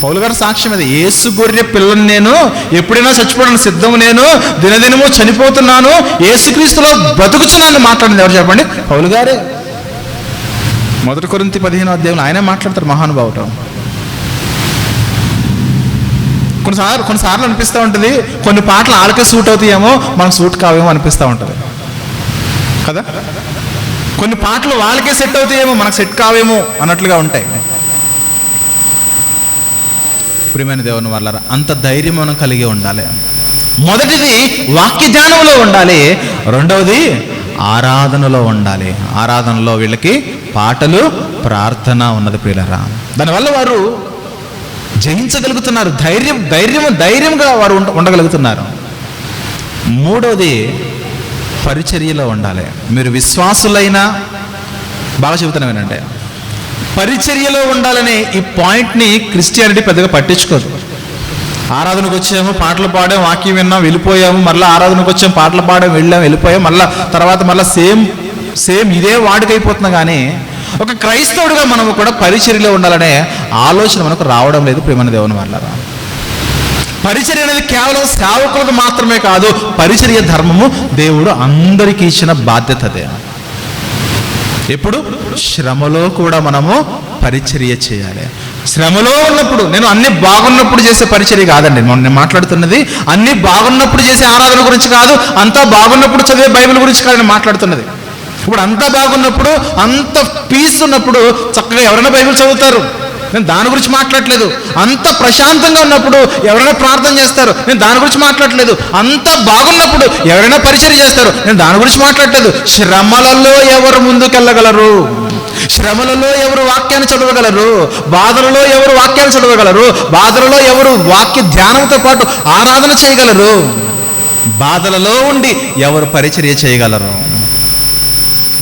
పౌలు గారి సాక్ష్యం అది. యేసు గొర్రె పిల్లని నేను, ఎప్పుడైనా చచ్చిపోవడానికి సిద్ధము, నేను దినదినము చనిపోతున్నాను, యేసుక్రీస్తులో బ్రతుకుచున్నాను మాట్లాడింది ఎవరు చెప్పండి? పౌలు గారే. 1 కొరింథీ 15వ అధ్యాయంలో ఆయనే మాట్లాడతారు, మహానుభావుడు. కొన్నిసార్లు అనిపిస్తూ ఉంటుంది, కొన్ని పాటలు వాళ్ళకే సూట్ అవుతాయేమో, మనకు సూట్ కావేమో అనిపిస్తూ ఉంటుంది కదా. కొన్ని పాటలు వాళ్ళకే సెట్ అవుతాయేమో, మనకు సెట్ కావేమో అన్నట్లుగా ఉంటాయి. ప్రియమైన దేవుని వాళ్ళరా, అంత ధైర్యం మనం కలిగి ఉండాలి. మొదటిది వాక్య ధ్యానంలో ఉండాలి, రెండవది ఆరాధనలో ఉండాలి. ఆరాధనలో వీళ్ళకి పాటలు, ప్రార్థన ఉన్నది ప్రియులరా. దానివల్ల వారు జయించగలుగుతున్నారు, ధైర్యంగా వారు ఉండగలుగుతున్నారు. మూడవది పరిచర్యలో ఉండాలి. మీరు విశ్వాసులైనా, బాగా చెబుతున్నా వినండి, పరిచర్యలో ఉండాలనే ఈ పాయింట్ని క్రిస్టియానిటీ పెద్దగా పట్టించుకోదు. ఆరాధనకు వచ్చాము, పాటలు పాడాము, వాక్యం విన్నాం, వెళ్ళిపోయాము, మళ్ళీ ఆరాధనకు వచ్చాము, పాటలు పాడాము, వెళ్ళాము, వెళ్ళిపోయాము, మళ్ళీ సేమ్ ఇదే వాడికైపోతున్నాం. కానీ ఒక క్రైస్తవుడిగా మనము కూడా పరిచర్యలో ఉండాలనే ఆలోచన మనకు రావడం లేదు. ప్రియమైన దేవుని వాళ్ళరా, పరిచర్య అనేది కేవలం సేవకులకు మాత్రమే కాదు, పరిచర్య ధర్మము దేవుడు అందరికీ ఇచ్చిన బాధ్యత అదే. ఎప్పుడు? శ్రమలో కూడా మనము పరిచర్య చేయాలి. శ్రమలో ఉన్నప్పుడు, నేను అన్ని బాగున్నప్పుడు చేసే పరిచర్య కాదండి నేను మాట్లాడుతున్నది, అన్ని బాగున్నప్పుడు చేసే ఆరాధన గురించి కాదు, అంతా బాగున్నప్పుడు చదివే బైబిల్ గురించి కాదు నేను మాట్లాడుతున్నది. ఇప్పుడు అంతా బాగున్నప్పుడు, అంత పీస్ ఉన్నప్పుడు చక్కగా ఎవరైనా బైబిల్ చదువుతారు, నేను దాని గురించి మాట్లాడలేదు. అంత ప్రశాంతంగా ఉన్నప్పుడు ఎవరైనా ప్రార్థన చేస్తారు, నేను దాని గురించి మాట్లాడలేదు. అంత బాగున్నప్పుడు ఎవరైనా పరిచర్య చేస్తారు, నేను దాని గురించి మాట్లాడలేదు. శ్రమలలో ఎవరు ముందుకెళ్ళగలరు? శ్రమలలో ఎవరు వాక్యాన్ని చదవగలరు? బాధలలో ఎవరు వాక్యాన్ని చదవగలరు? బాధలలో ఎవరు వాక్య ధ్యానంతో పాటు ఆరాధన చేయగలరు? బాధలలో ఉండి ఎవరు పరిచర్య చేయగలరు?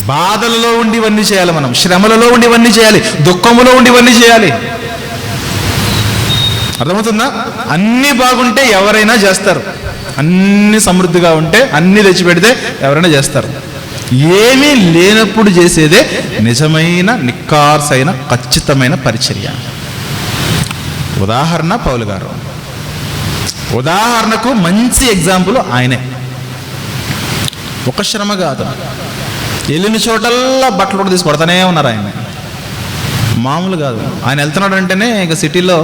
బాధలలో ఉండి ఇవన్నీ చేయాలి మనం, శ్రమలలో ఉండి ఇవన్నీ చేయాలి, దుఃఖములో ఉండి ఇవన్నీ చేయాలి. అర్థమవుతుందా? అన్నీ బాగుంటే ఎవరైనా చేస్తారు, అన్ని సమృద్ధిగా ఉంటే, అన్నీ తెచ్చిపెడితే ఎవరైనా చేస్తారు. ఏమీ లేనప్పుడు చేసేదే నిజమైన, నిక్కార్సైన, ఖచ్చితమైన పరిచర్య. ఉదాహరణ పౌలు గారు, ఉదాహరణకు మంచి ఎగ్జాంపుల్ ఆయనే. ఒక శ్రమ కాదు, వెళ్ళిన చోటల్లా బట్టలు కూడా తీసి కొడతానే ఉన్నారు ఆయన. మామూలు కాదు. ఆయన వెళ్తున్నాడు అంటేనే ఇక సిటీలో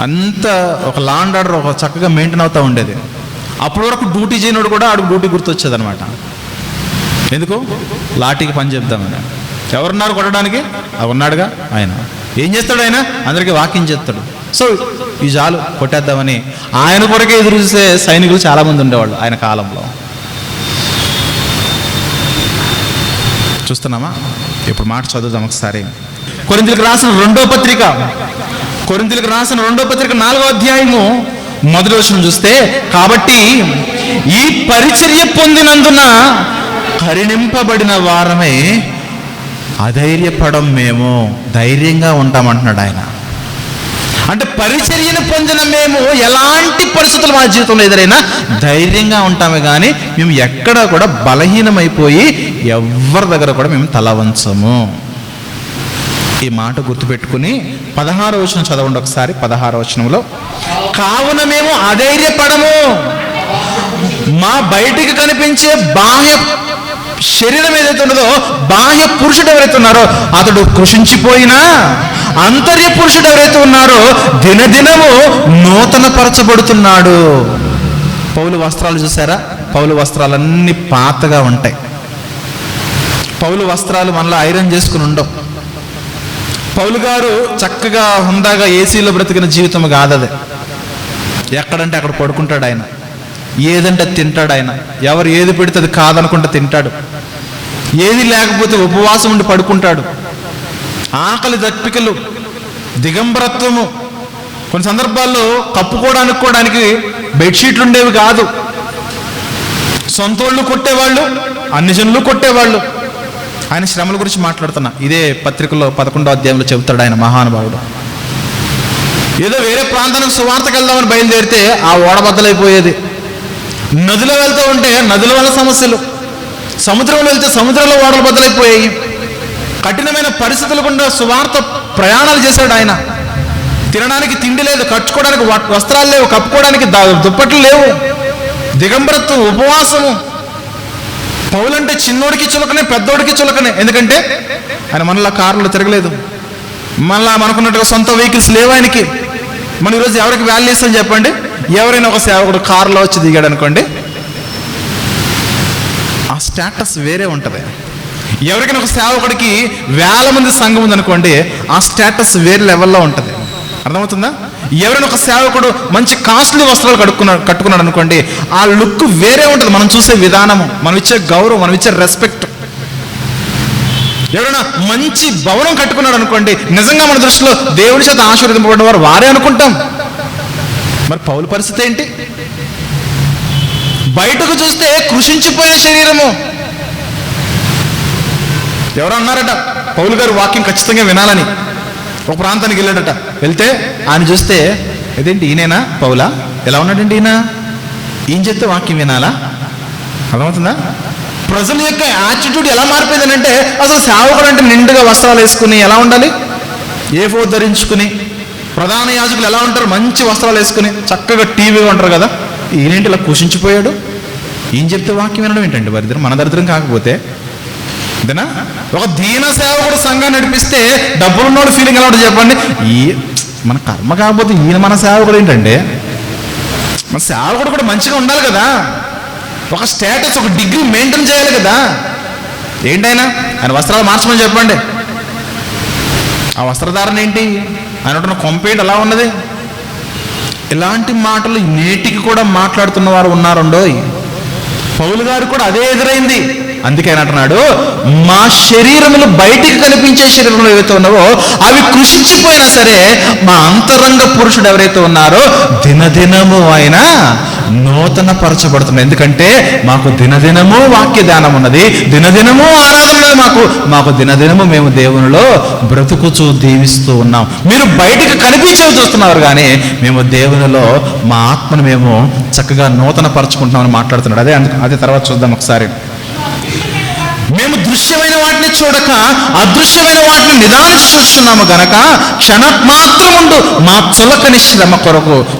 అంత ఒక లా అండ్ ఆర్డర్ ఒక చక్కగా మెయింటైన్ అవుతూ ఉండేది. అప్పటి వరకు డ్యూటీ చేయనోడు కూడా ఆడికి డ్యూటీ గుర్తొచ్చేది అనమాట. ఎందుకు? లాఠీకి పని చెప్దామని. ఎవరున్నారు కొట్టడానికి? ఉన్నాడుగా ఆయన. ఏం చేస్తాడు ఆయన? అందరికీ వాకింగ్ చేస్తాడు. సో ఈ చాలు కొట్టేద్దామని ఆయన కొరకే ఎదురు చూసే సైనికులు చాలామంది ఉండేవాళ్ళు ఆయన కాలంలో. చూస్తున్నామా? ఇప్పుడు మాట చదువుదాం ఒకసారి. కొరింథీయులకు రాసిన రెండో పత్రిక 4వ అధ్యాయము 1వ వచనం చూస్తే, కాబట్టి ఈ పరిచర్య పొందినందున కరుణింపబడిన వారమే అధైర్యపడం, మేము ధైర్యంగా ఉంటామంటున్నాడు ఆయన. అంటే పరిచర్యను పొందిన మేము ఎలాంటి పరిస్థితులు మా జీవితంలో ఎదురైనా ధైర్యంగా ఉంటామే కానీ మేము ఎక్కడా కూడా బలహీనమైపోయి ఎవరి దగ్గర కూడా మేము తల వంచము. ఈ మాట గుర్తుపెట్టుకుని 16వ వచనం చదవండి ఒకసారి. 16వ వచనంలో, కావున మేము అధైర్యపడము, మా బయటికి కనిపించే బాహ్య శరీరం ఏదైతే ఉన్నదో, బాహ్య పురుషుడు ఎవరైతే ఉన్నారో అతడు కృషించిపోయినా అంతర్య పురుషుడు ఎవరైతే ఉన్నారో దినదినము నూతన పరచబడుతున్నాడు. పౌలు వస్త్రాలు చూసారా? పౌలు వస్త్రాలన్నీ పాతగా ఉంటాయి. పౌలు వస్త్రాలు మనలో ఐరన్ చేసుకుని ఉండవు. పౌలు గారు చక్కగా హుందాగా ఏసీలో బ్రతికిన జీవితం కాదు అది. ఎక్కడంటే అక్కడ పడుకుంటాడు ఆయన. ఏదంటే తింటాడు ఆయన. ఎవరు ఏది పెడితే అది కాదనుకుంటే తింటాడు. ఏది లేకపోతే ఉపవాసం ఉండి పడుకుంటాడు. ఆకలి దప్పికలు, దిగంబరత్వము. కొన్ని సందర్భాల్లో కప్పుకోవడానికి బెడ్షీట్లు ఉండేవి కాదు. సొంతోళ్ళు కొట్టేవాళ్ళు, అన్ని జనులు కొట్టేవాళ్ళు. ఆయన శ్రమల గురించి మాట్లాడుతున్నా. ఇదే పత్రికలో 11వ అధ్యాయంలో చెబుతాడు ఆయన మహానుభావుడు. ఏదో వేరే ప్రాంతానికి సువార్తకు వెళ్దామని బయలుదేరితే ఆ ఓడబద్దలైపోయేది. నదిలో వెళ్తూ ఉంటే నదుల వల్ల సమస్యలు, సముద్రంలో వెళ్తే సముద్రంలో ఓడలు బద్దలైపోయాయి. కఠినమైన పరిస్థితులు గుండా సువార్త ప్రయాణాలు చేశాడు ఆయన. తినడానికి తిండి లేదు, కట్టుకోవడానికి వస్త్రాలు లేవు, కప్పుకోవడానికి దుప్పట్లు లేవు, దిగంబరత్వం, ఉపవాసము. పౌలంటే చిన్నోడికి చులకనే, పెద్దోడికి చులకనే. ఎందుకంటే ఆయన మనలా కారులో తిరగలేదు. మళ్ళా మనకున్నట్టుగా సొంత వెహికల్స్ లేవు ఆయనకి. మనం ఈరోజు ఎవరికి వాల్యూ ఇస్తాం చెప్పండి? ఎవరైనా ఒక సేవకుడు కారులో వచ్చి దిగాడు అనుకోండి, ఆ స్టేటస్ వేరే ఉంటుంది. ఎవరికైనా ఒక సేవకుడికి వేల మంది సంఘం ఉందనుకోండి, ఆ స్టేటస్ వేరే లెవెల్లో ఉంటుంది. అర్థమవుతుందా? ఎవరైనా ఒక సేవకుడు మంచి కాస్ట్లీ వస్త్రాలు కట్టుకున్నాడు అనుకోండి, ఆ లుక్ వేరే ఉంటుంది. మనం చూసే విధానము, మనం ఇచ్చే గౌరవం, మనం ఇచ్చే రెస్పెక్ట్. ఎవరైనా మంచి భవనం కట్టుకున్నాడు అనుకోండి, నిజంగా మన దృష్టిలో దేవుడి చేత ఆశీర్వదింపబడిన వారు వారే అనుకుంటాం. మరి పౌలు పరిస్థితి ఏంటి? బయటకు చూస్తే కృషించిపోయిన శరీరము. ఎవరు అన్నారట పౌలు గారు వాక్యం ఖచ్చితంగా వినాలని. ఒక ప్రాంతానికి వెళ్ళాడట. వెళ్తే ఆయన చూస్తే, ఇదేంటి ఈయనేనా పౌలా? ఎలా ఉన్నాడండి ఈయన? ఏం చెప్తే వాక్యం వినాలా? అర్థమవుతుందా? ప్రజల యొక్క యాటిట్యూడ్ ఎలా మారిపోయిందని అంటే, అసలు సేవకుడు అంటే నిండుగా వస్త్రాలు వేసుకుని ఎలా ఉండాలి? ఏఫోద్ ధరించుకుని. ప్రధాన యాజకులు ఎలా ఉంటారు? మంచి వస్త్రాలు వేసుకుని చక్కగా టీవీగా ఉంటారు కదా. ఈయనేంటి ఇలా కుషించిపోయాడు? ఏం చెప్తే వాక్యం వినడం ఏంటండి? దరిద్రం. మన దరిద్రం కాకపోతే అంతేనా? ఒక దీన సేవకుడు సంఘాన్ని నడిపిస్తే డబ్బులున్నోడు ఫీలింగ్ ఎలా ఉంటుంది చెప్పండి? మన కర్మ కాకపోతే ఈయన మన సేవకుడు ఏంటంటే? మన సేవకుడు కూడా మంచిగా ఉండాలి కదా. ఒక స్టేటస్, ఒక డిగ్రీ మెయింటైన్ చేయాలి కదా. ఏంటైనా ఆయన వస్త్రాలు మార్చమని చెప్పండి. ఆ వస్త్రధారణ ఏంటి? ఆయన ఉంటున్న కొంపేట ఎలా ఉన్నది? ఇలాంటి మాటలు నేటికి కూడా మాట్లాడుతున్న వారు ఉన్నారుండో. పౌలు గారు కూడా అదే ఎదురైంది. అందుకే ఆయన అంటున్నాడు, మా శరీరములు బయటికి కనిపించే శరీరంలో ఏవైతే ఉన్నావో అవి కృషించిపోయినా సరే మా అంతరంగ పురుషుడు ఎవరైతే ఉన్నారో దినదినము ఆయన నూతన పరచబడుతున్నాడు. ఎందుకంటే మాకు దినదినము వాక్య ధ్యానం ఉన్నది, దినదినము ఆరాధన ఉన్నది. మాకు దినదినము మేము దేవునిలో బ్రతుకుచూ దీవిస్తూ ఉన్నాం. మీరు బయటికి కనిపించేవి చూస్తున్నారు కానీ మేము దేవునిలో మా ఆత్మను మేము చక్కగా నూతన పరచుకుంటున్నామని మాట్లాడుతున్నాడు. అదే తర్వాత చూద్దాం ఒకసారి. మేము దృశ్యమైన వాటిని చూడక అదృశ్యమైన వాటిని నిదానించి చూస్తున్నాము గనక క్షణమాత్రముండు మా చులకని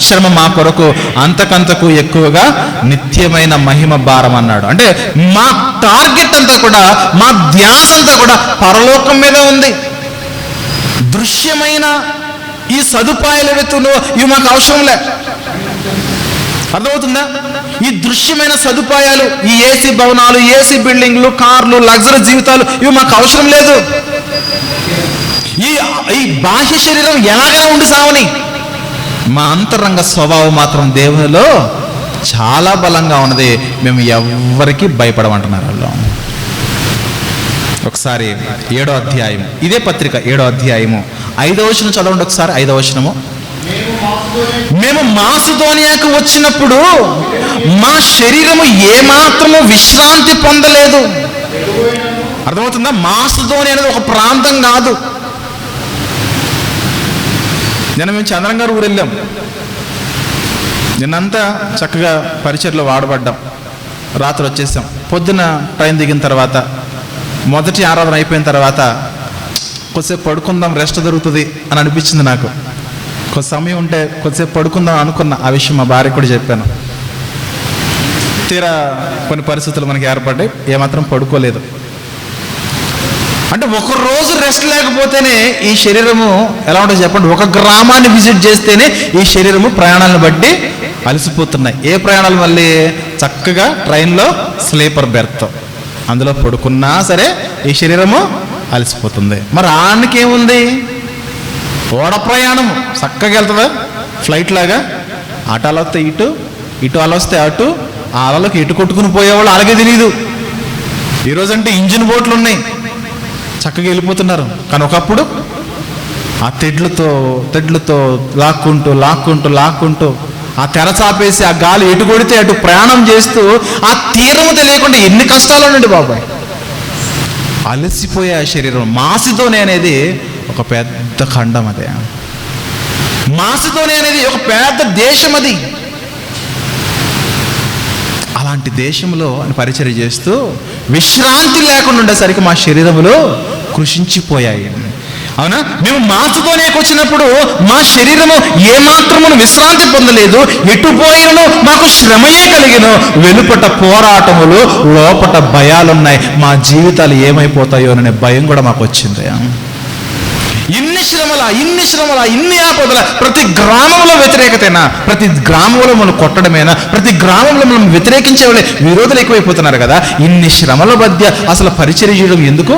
శ్రమ మా కొరకు అంతకంతకు ఎక్కువగా నిత్యమైన మహిమ భారం అన్నాడు. అంటే మా టార్గెట్ అంతా కూడా, మా ధ్యాస అంతా కూడా పరలోకం మీద ఉంది. దృశ్యమైన ఈ సదుపాయాలు ఏవైతున్నాయో ఇవి మాకు అవసరం లే. అర్థమవుతుందా? ఈ దృశ్యమైన సదుపాయాలు, ఈ ఏసీ భవనాలు, ఏసీ బిల్డింగ్లు, కార్లు, లగ్జరీ జీవితాలు ఇవి మాకు అవసరం లేదు. ఈ బాహ్య శరీరం ఎలాగైనా ఉండి సావని, మా అంతరంగ స్వభావం మాత్రం దేవునిలో చాలా బలంగా ఉన్నది. మేము ఎవ్వరికి భయపడమంటున్నారు వాళ్ళు. ఒకసారి 7వ అధ్యాయం, ఇదే పత్రిక 7వ అధ్యాయము 5వ వచనం చదవండి ఒకసారి. 5వ వచనము, మేము మాసిదోనియాకు వచ్చినప్పుడు మా శరీరము ఏమాత్రము విశ్రాంతి పొందలేదు. అర్థమవుతుందా? మాసిదోనియా అనేది ఒక ప్రాంతం కాదు. మేము చంద్రం గారు ఊరు వెళ్ళాం. నిన్నంతా చక్కగా పరిచయలో వాడబడ్డాం. రాత్రి వచ్చేసాం. పొద్దున ట్రైన్ దిగిన తర్వాత మొదటి ఆరాధన అయిపోయిన తర్వాత కొద్దిసేపు పడుకుందాం, రెస్ట్ దొరుకుతుంది అని అనిపించింది నాకు. కొద్ది సమయం ఉంటే కొద్దిసేపు పడుకుందాం అనుకున్న. ఆ విషయం మా భార్య కూడా చెప్పాను. తీరా కొన్ని పరిస్థితులు మనకి ఏర్పడ్డాయి, ఏమాత్రం పడుకోలేదు. అంటే ఒక రోజు రెస్ట్ లేకపోతేనే ఈ శరీరము ఎలా ఉంటుంది చెప్పండి. ఒక గ్రామాన్ని విజిట్ చేస్తేనే ఈ శరీరము ప్రయాణాలను బట్టి అలసిపోతున్నాయి. ఏ ప్రయాణాలు? మళ్ళీ చక్కగా ట్రైన్లో స్లీపర్ బెర్త్, అందులో పడుకున్నా సరే ఈ శరీరము అలసిపోతుంది. మరి ఆనికి ఏముంది? ఓడ ప్రయాణము చక్కగా వెళ్తుందా? ఫ్లైట్ లాగా అటు అలా వస్తే ఇటు, ఇటు అలా వస్తే అటు, ఆ అలలోకి ఇటు కొట్టుకుని పోయేవాళ్ళు అలాగే తెలియదు. ఈరోజంటే ఇంజిన్ బోట్లు ఉన్నాయి, చక్కగా వెళ్ళిపోతున్నారు. కానీ ఒకప్పుడు ఆ తెడ్లతో లాక్కుంటూ ఆ తెర చాపేసి ఆ గాలి ఎటు కొడితే అటు ప్రయాణం చేస్తూ ఆ తీరము తెలియకుండా ఎన్ని కష్టాలు ఉండండి బాబాయ్. అలసిపోయే శరీరం. మాసిదోనియా అనేది ఒక పెద్ద ఖండం. అదే మాసిదోనియా అనేది ఒక పెద్ద దేశం. అది అలాంటి దేశంలో పరిచర్య చేస్తూ విశ్రాంతి లేకుండా ఉండేసరికి మా శరీరములో కృషించిపోయాయి. అవునా? మేము మాసిదోనియాకు వచ్చినప్పుడు మా శరీరము ఏమాత్రమును విశ్రాంతి పొందలేదు. ఎటు పోయినను మాకు శ్రమయే కలిగిను. వెలుపట పోరాటములు, లోపట భయాలున్నాయి. మా జీవితాలు ఏమైపోతాయో అనే భయం కూడా మాకు వచ్చింది. ఇన్ని శ్రమల ఇన్ని ఆపదల, ప్రతి గ్రామంలో వ్యతిరేకతేనా? ప్రతి గ్రామంలో మనం కొట్టడమేనా? ప్రతి గ్రామంలో మనం వ్యతిరేకించే వాళ్ళే విరోధులు ఎక్కువైపోతున్నారు కదా. ఇన్ని శ్రమల మధ్య అసలు పరిచర్య చేయడం ఎందుకు?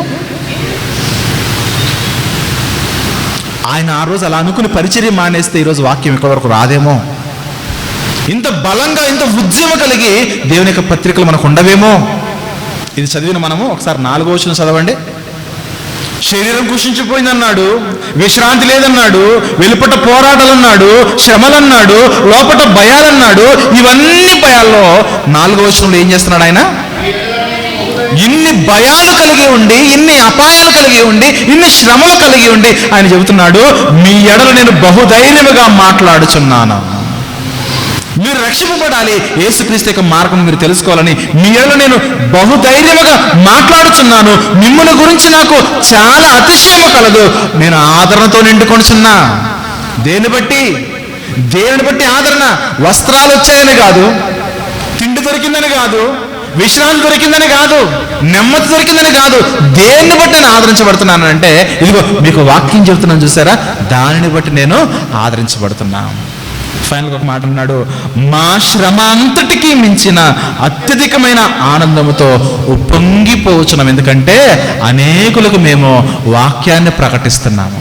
ఆయన ఆ రోజు అలా అనుకుని పరిచర్య మానేస్తే ఈరోజు వాక్యం ఇక్కడ వరకు రాదేమో. ఇంత బలంగా, ఇంత ఉద్యమం కలిగి దేవుని యొక్క పత్రికలు మనకు ఉండవేమో. ఇది చదివిన మనము ఒకసారి 4వ వచనం చదవండి. శరీరం కృషించిపోయిందన్నాడు, విశ్రాంతి లేదన్నాడు, వెలుపట పోరాటాలన్నాడు, శ్రమలన్నాడు, లోపట భయాలన్నాడు. ఇవన్నీ భయాల్లో 4వ వచనంలో ఏం చేస్తున్నాడు ఆయన? ఇన్ని భయాలు కలిగి ఉండి, ఇన్ని అపాయాలు కలిగి ఉండి, ఇన్ని శ్రమలు కలిగి ఉండి ఆయన చెబుతున్నాడు, మీ ఎడల నేను బహుధైర్యముగా మాట్లాడుచున్నాను. మీరు రక్షింపబడాలి, యేసుక్రీస్తు యొక్క మార్గం మీరు తెలుసుకోవాలని మీ ఎడల నేను బహుధైర్యముగా మాట్లాడుచున్నాను. మిమ్మల్ని గురించి నాకు చాలా అతిశయము కలదు. నేను ఆదరణతో నిండుకొనుచున్నా. దేన్ని బట్టి ఆదరణ? వస్త్రాలు వచ్చాయని కాదు, తిండి దొరికిందని కాదు, విశ్రాంతి దొరికిందని కాదు, నెమ్మది దొరికిందని కాదు. దేన్ని బట్టి నేను ఆదరించబడుతున్నాను అంటే, ఇదిగో మీకు వాక్యం చెబుతున్నాను చూసారా, దానిని బట్టి నేను ఆదరించబడుతున్నాను. ఫైనల్గా ఒక మాట అన్నాడు, మా శ్రమ అంతటికీ మించిన అత్యధికమైన ఆనందముతో ఉప్పొంగిపోవచ్చున్నాం. ఎందుకంటే అనేకులకు మేము వాక్యాన్ని ప్రకటిస్తున్నాము.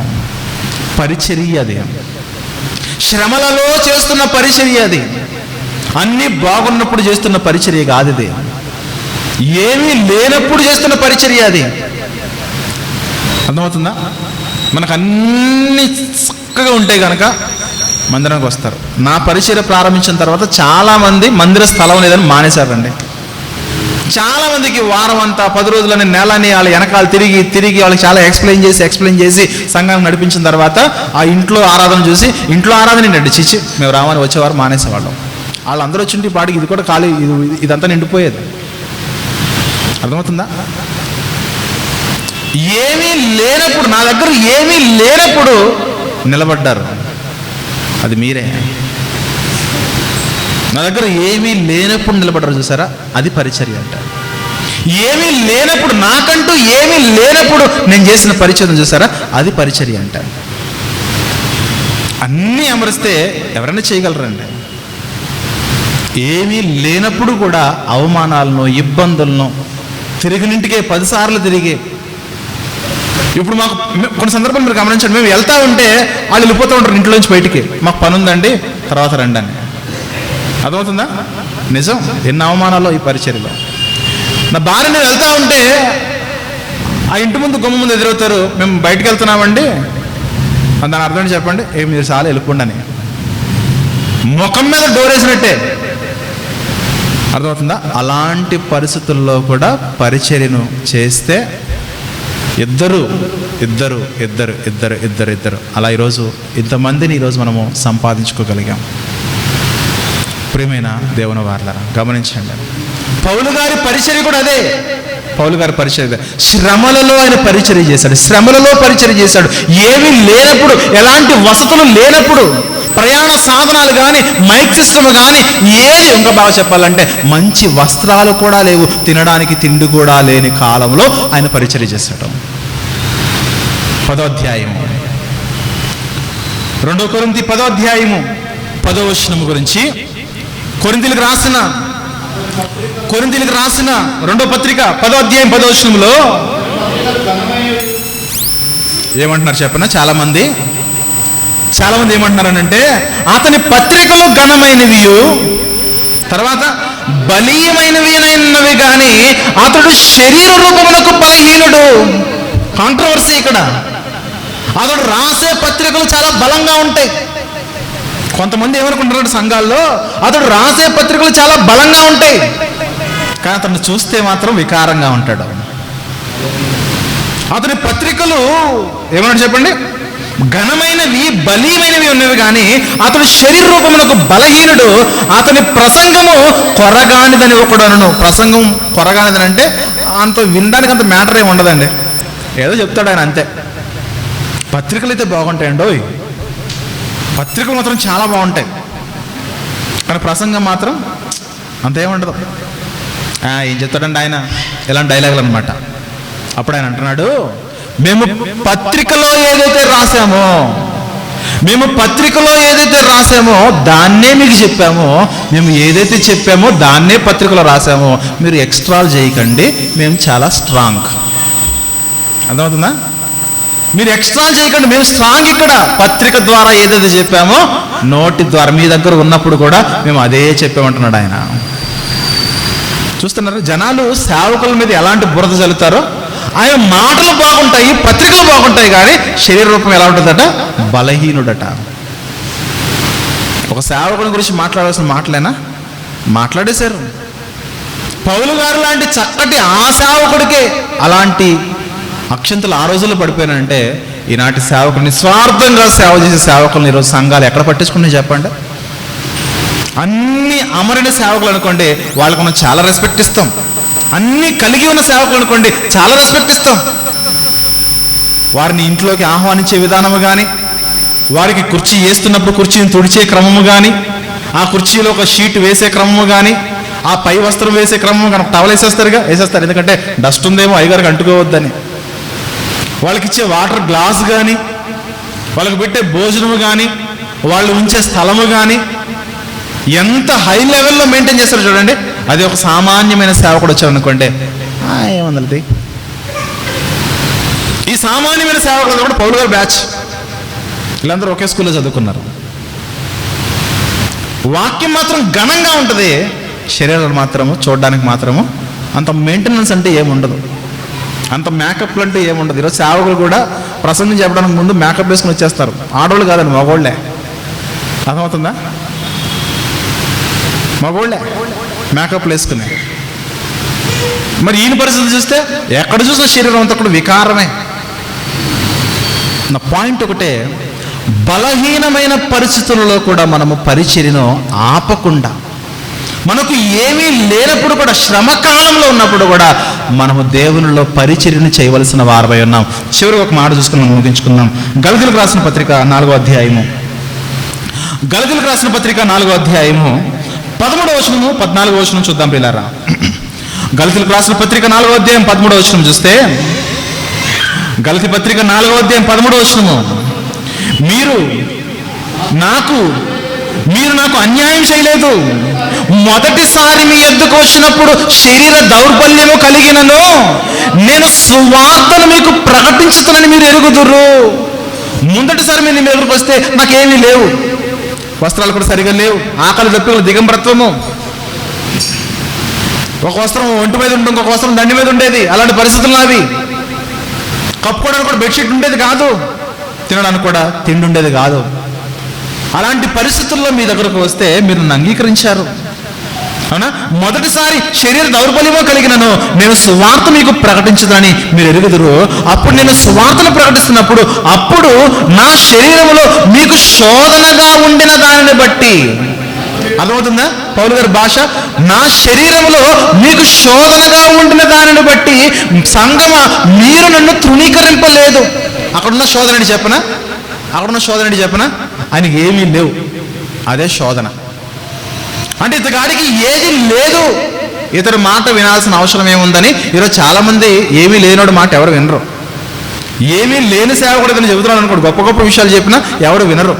పరిచర్య అది, శ్రమలలో చేస్తున్న పరిచర్య అది. అన్నీ బాగున్నప్పుడు చేస్తున్న పరిచర్య కాదు ఇది. ఏమీ లేనప్పుడు చేస్తున్న పరిచర్య అది. అర్థమవుతుందా? మనకు అన్ని చక్కగా ఉంటాయి కనుక మందిరానికి వస్తారు. నా పరిచర్య ప్రారంభించిన తర్వాత చాలామంది మందిర స్థలం లేదని మానేశారండి. చాలామందికి వారం అంతా 10 రోజులని నెలని వాళ్ళ వెనకాల తిరిగి వాళ్ళకి చాలా ఎక్స్ప్లెయిన్ చేసి సంఘాన్ని నడిపించిన తర్వాత ఆ ఇంట్లో ఆరాధన చూసి, ఇంట్లో ఆరాధన ఏంటంటే చిచ్చి మేము రామని వచ్చేవారు మానేసేవాళ్ళం. వాళ్ళందరూ వచ్చింటే పాటికి ఇది కూడా ఖాళీ, ఇదంతా నిండిపోయేది. అర్థమవుతుందా? ఏమీ లేనప్పుడు, నా దగ్గర ఏమీ లేనప్పుడు నిలబడ్డారు. అది మీరే. నా దగ్గర ఏమీ లేనప్పుడు నిలబడ్డారు చూసారా, అది పరిచర్య అంటారు. ఏమీ లేనప్పుడు, నాకంటూ ఏమీ లేనప్పుడు నేను చేసిన పరిచర్య చూసారా, అది పరిచర్య అంటారు. అన్నీ అమరిస్తే ఎవరైనా చేయగలరండి. ఏమీ లేనప్పుడు కూడా అవమానాలను, ఇబ్బందులను, తిరిగినింటికే 10 సార్లు తిరిగి. ఇప్పుడు మాకు కొన్ని సందర్భాలు మీరు గమనించండి, మేము వెళ్తా ఉంటే వాళ్ళు వెళ్ళిపోతూ ఉంటారు ఇంట్లోంచి బయటికి, మాకు పని ఉందండి తర్వాత రండి అని. అర్థమవుతుందా? నిజం. ఎన్ని అవమానాలు ఈ పరిచర్యలో. నా భార్య నేను వెళ్తా ఉంటే ఆ ఇంటి ముందు గుమ్మ ముందు ఎదురవుతారు, మేము బయటకు వెళ్తున్నామండి. దాని అర్థం చెప్పండి, మీరు చాలా వెళ్ళిపోండి అని. ముఖం మీద డోర్ వేసినట్టే. అర్థమవుతుందా? అలాంటి పరిస్థితుల్లో కూడా పరిచర్యను చేస్తే ఇద్దరు అలా ఈరోజు ఇంతమందిని ఈరోజు మనము సంపాదించుకోగలిగాం. ప్రియమైన దేవుని వారలారా గమనించండి, పౌలు గారి పరిచర్య కూడా అదే. పౌలు గారి పరిచర్య శ్రమలలో ఆయన పరిచర్య చేశాడు. శ్రమలలో పరిచర్య చేశాడు. ఏమీ లేనప్పుడు, ఎలాంటి వసతులు లేనప్పుడు, ప్రయాణ సాధనాలు కానీ, మైక్ సిస్టమ్ కానీ ఏది, ఇంకా బాగా చెప్పాలంటే మంచి వస్త్రాలు కూడా లేవు, తినడానికి తిండి కూడా లేని కాలంలో ఆయన పరిచర్య చేశాడు. 10వ అధ్యాయము 2 కొరింథీ 10వ అధ్యాయము 10వ వచనం గురించి, కొరింథీలకు రాసిన 2వ పత్రిక 10వ అధ్యాయం 10వ వచనంలో ఏమంటున్నారు చెప్పనా? చాలా మంది ఏమంటున్నారనంటే, అతని పత్రికలు ఘనమైనవి, తర్వాత బలీయమైనవి కానీ అతడు శరీర రూపమునకు బలహీనుడు. కాంట్రవర్సీ ఇక్కడ. అతడు రాసే పత్రికలు చాలా బలంగా ఉంటాయి. కొంతమంది ఏమనుకుంటున్నారు సంఘాల్లో, అతడు రాసే పత్రికలు చాలా బలంగా ఉంటాయి, కానీ అతను చూస్తే మాత్రం వికారంగా ఉంటాడు. అతని పత్రికలు ఏమన్నా చెప్పండి, ఘనమైనవి, బలీయమైనవి ఉన్నవి కానీ అతడు శరీర రూపమునకు బలహీనుడు. అతని ప్రసంగము కొరగానిదని ఒకడు అనను. ప్రసంగం కొరగానిదని అంటే అంత వినడానికి అంత మ్యాటర్ ఏమి ఉండదండి, ఏదో చెప్తాడు ఆయన అంతే. పత్రికలు అయితే బాగుంటాయండి, పత్రికలు మాత్రం చాలా బాగుంటాయి, కానీ ప్రసంగం మాత్రం అంతేముండదు. ఏం చెప్తాడండి ఆయన, ఇలాంటి డైలాగులు అనమాట. అప్పుడు ఆయన అంటున్నాడు, మేము పత్రికలో ఏదైతే రాసామో దాన్నే మీకు చెప్పామో, మేము ఏదైతే చెప్పామో దాన్నే పత్రికలో రాసామో, మీరు ఎక్స్ట్రాలు చేయకండి, మేము చాలా స్ట్రాంగ్. అర్థమవుతుందా? మీరు ఎక్స్ట్రా చేయకండి, మేము స్ట్రాంగ్. ఇక్కడ పత్రిక ద్వారా ఏదైతే చెప్పామో నోటి ద్వారా మీ దగ్గర ఉన్నప్పుడు కూడా మేము అదే చెప్పామంటున్నాడు ఆయన. చూస్తున్నారు జనాలు సేవకుల మీద ఎలాంటి బురద చల్లుతారో. ఆయన మాటలు బాగుంటాయి, పత్రికలు బాగుంటాయి, కానీ శరీర రూపం ఎలా ఉంటుందట, బలహీనుడట. ఒక సేవకుని గురించి మాట్లాడాల్సిన మాటలేనా మాట్లాడేశారు. పౌలు గారు లాంటి చక్కటి ఆ సేవకుడికే అలాంటి అక్షంతలు ఆ రోజుల్లో పడిపోయినంటే, ఈనాటి సేవకులు నిస్వార్థంగా సేవ చేసే సేవకులను ఈరోజు సంఘాలు ఎక్కడ పట్టించుకున్నాయి చెప్పండి? అన్ని అమరిన సేవకులు అనుకోండి, వాళ్ళకు మనం చాలా రెస్పెక్ట్ ఇస్తాం. అన్ని కలిగి ఉన్న సేవకులు అనుకోండి, చాలా రెస్పెక్ట్ ఇస్తాం. వారిని ఇంట్లోకి ఆహ్వానించే విధానము కానీ, వారికి కుర్చీ వేస్తున్నప్పుడు కుర్చీని తుడిచే క్రమము కానీ, ఆ కుర్చీలో ఒక షీట్ వేసే క్రమము కానీ, ఆ పై వస్త్రం వేసే క్రమం కానీ, టవల్ వేసేస్తారు, ఎందుకంటే డస్ట్ ఉందేమో అయ్యగారికి అంటుకోవద్దని. వాళ్ళకి ఇచ్చే వాటర్ గ్లాస్ కానీ, వాళ్ళకి పెట్టే భోజనము కానీ, వాళ్ళు ఉంచే స్థలము కానీ ఎంత హై లెవెల్లో మెయింటైన్ చేస్తారు చూడండి. అది ఒక సామాన్యమైన సేవకుడు వచ్చారు అనుకోండి, ఏమందలది. ఈ సామాన్యమైన సేవకుడు కూడా పౌలు గారు బ్యాచ్, వీళ్ళందరూ ఒకే స్కూల్లో చదువుకున్నారు. వాక్యం మాత్రం ఘనంగా ఉంటుంది, శరీరాలు మాత్రము చూడడానికి మాత్రము అంత మెయింటెనెన్స్ అంటే ఏముండదు, అంత మేకప్లు అంటే ఏముండదు. ఈరోజు సేవకులు కూడా ప్రసంగం చెప్పడానికి ముందు మేకప్ వేసుకుని వచ్చేస్తారు. ఆడవాళ్ళు కాదండి, మగోళ్ళే. అర్థమవుతుందా? మగోళ్ళే మేకప్లు వేసుకుని. మరి ఈయన పరిస్థితి చూస్తే ఎక్కడ చూసిన శరీరం అంతా కూడా వికారమే. నా పాయింట్ ఒకటే, బలహీనమైన పరిస్థితులలో కూడా మనము పరిచర్యను ఆపకుండా, మనకు ఏమీ లేనప్పుడు కూడా, శ్రమ కాలంలో ఉన్నప్పుడు కూడా మనము దేవునిలో పరిచర్యను చేయవలసిన వారమై ఉన్నాం. చివరికి ఒక మాట చూసుకుని మనం ముగించుకుందాం. గలతీయులకు రాసిన పత్రిక 4వ అధ్యాయము, గలతీయులకు రాసిన పత్రిక 4వ అధ్యాయము 13వ వచనము 14వ వచనం చూద్దాం ప్రియులారా. గలతీయులకు రాసిన పత్రిక 4వ అధ్యాయం 13వ వచనం చూస్తే, గలతీ పత్రిక 4వ అధ్యాయం 13వ వచనము, మీరు నాకు అన్యాయం చేయలేదు. మొదటిసారి మీ యొద్దకు వచ్చినప్పుడు శరీర దౌర్బల్యము కలిగినను నేను సువార్తను మీకు ప్రకటించుతానని మీరు ఎరుగుదురు. మొదటిసారి మీరు మీ దగ్గరకు వస్తే నాకేమీ లేవు, వస్త్రాలు కూడా సరిగా లేవు, ఆకలి దప్పికలు, దిగంబరత్వము, ఒక వస్త్రం ఒంటి మీద ఉంటుంది, ఇంకొక వస్త్రం దండి మీద ఉండేది. అలాంటి పరిస్థితులు నావి. కప్పుకోవడానికి కూడా బెడ్షీట్ ఉండేది కాదు, తినడానికి కూడా తిండి ఉండేది కాదు. అలాంటి పరిస్థితుల్లో మీ దగ్గరకు వస్తే మీరు నన్ను అంగీకరించారు, అవునా? మొదటిసారి శరీర దౌర్బల్యమో కలిగినను నేను సువార్త మీకు ప్రకటించదని మీరు ఎరుగుదురు. అప్పుడు నేను సువార్తను ప్రకటిస్తున్నప్పుడు అప్పుడు నా శరీరంలో మీకు శోధనగా ఉండిన దానిని బట్టి, అర్థమవుతుందా పౌలు గారి భాష? నా శరీరంలో మీకు శోధనగా ఉండిన దానిని బట్టి సంగమ మీరు నన్ను తృణీకరింపలేదు. అక్కడున్న శోధనని చెప్పనా? ఆయనకి ఏమీ లేవు, అదే శోధన. అంటే ఇతగాడికి ఏది లేదు, ఇతడు మాట వినాల్సిన అవసరం ఏముందని ఈరోజు చాలా మంది ఏమీ లేనోడు మాట ఎవరు వినరు. ఏమీ లేని సేవకుడు ఇతను చెబుతున్నాడు అనుకోండి, గొప్ప గొప్ప విషయాలు చెప్పినా ఎవరు వినరు.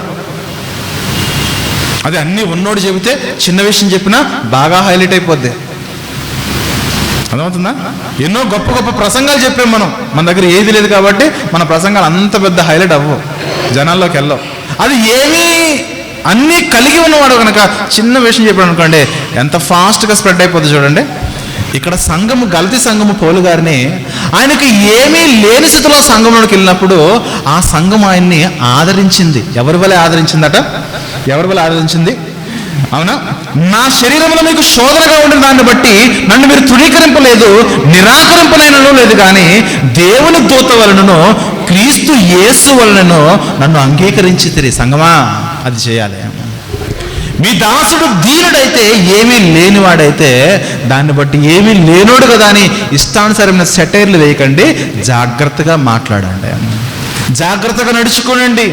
అదే అన్నీ ఉన్నోడు చెబితే చిన్న విషయం చెప్పినా బాగా హైలైట్ అయిపోద్ది. అర్థమవుతుందా? ఎన్నో గొప్ప గొప్ప ప్రసంగాలు చెప్పాం మనం, మన దగ్గర ఏది లేదు కాబట్టి మన ప్రసంగాలు అంత పెద్ద హైలైట్ అవ్వవు, జనాల్లోకి వెళ్ళవు. అది ఏమీ అన్నీ కలిగి ఉన్నవాడు కనుక చిన్న విషయం చెప్పాడు అనుకోండి ఎంత ఫాస్ట్గా స్ప్రెడ్ అయిపోతుంది. చూడండి ఇక్కడ సంఘము, గలతీ సంఘము పౌలు గారిని, ఆయనకి ఏమీ లేని స్థితిలో సంఘంలోకి వెళ్ళినప్పుడు ఆ సంఘం ఆయన్ని ఆదరించింది. ఎవరి వల్ల ఆదరించింది? అవునా? నా శరీరంలో మీకు శోధనగా ఉండిన దాన్ని బట్టి నన్ను మీరు తృణీకరింపలేదు, నిరాకరింపలేనను లేదు, కానీ దేవుని దూత వలనను క్రీస్తు యేసు వలనను నన్ను అంగీకరించి సంగమా అది చేయాలి. మీ దాసుడు దీనుడైతే, ఏమీ లేనివాడైతే దాన్ని బట్టి ఏమీ లేనోడు కదా అని ఇష్టానుసారమైన సెటైర్లు వేయకండి, జాగ్రత్తగా మాట్లాడండి, జాగ్రత్తగా నడుచుకోనండి.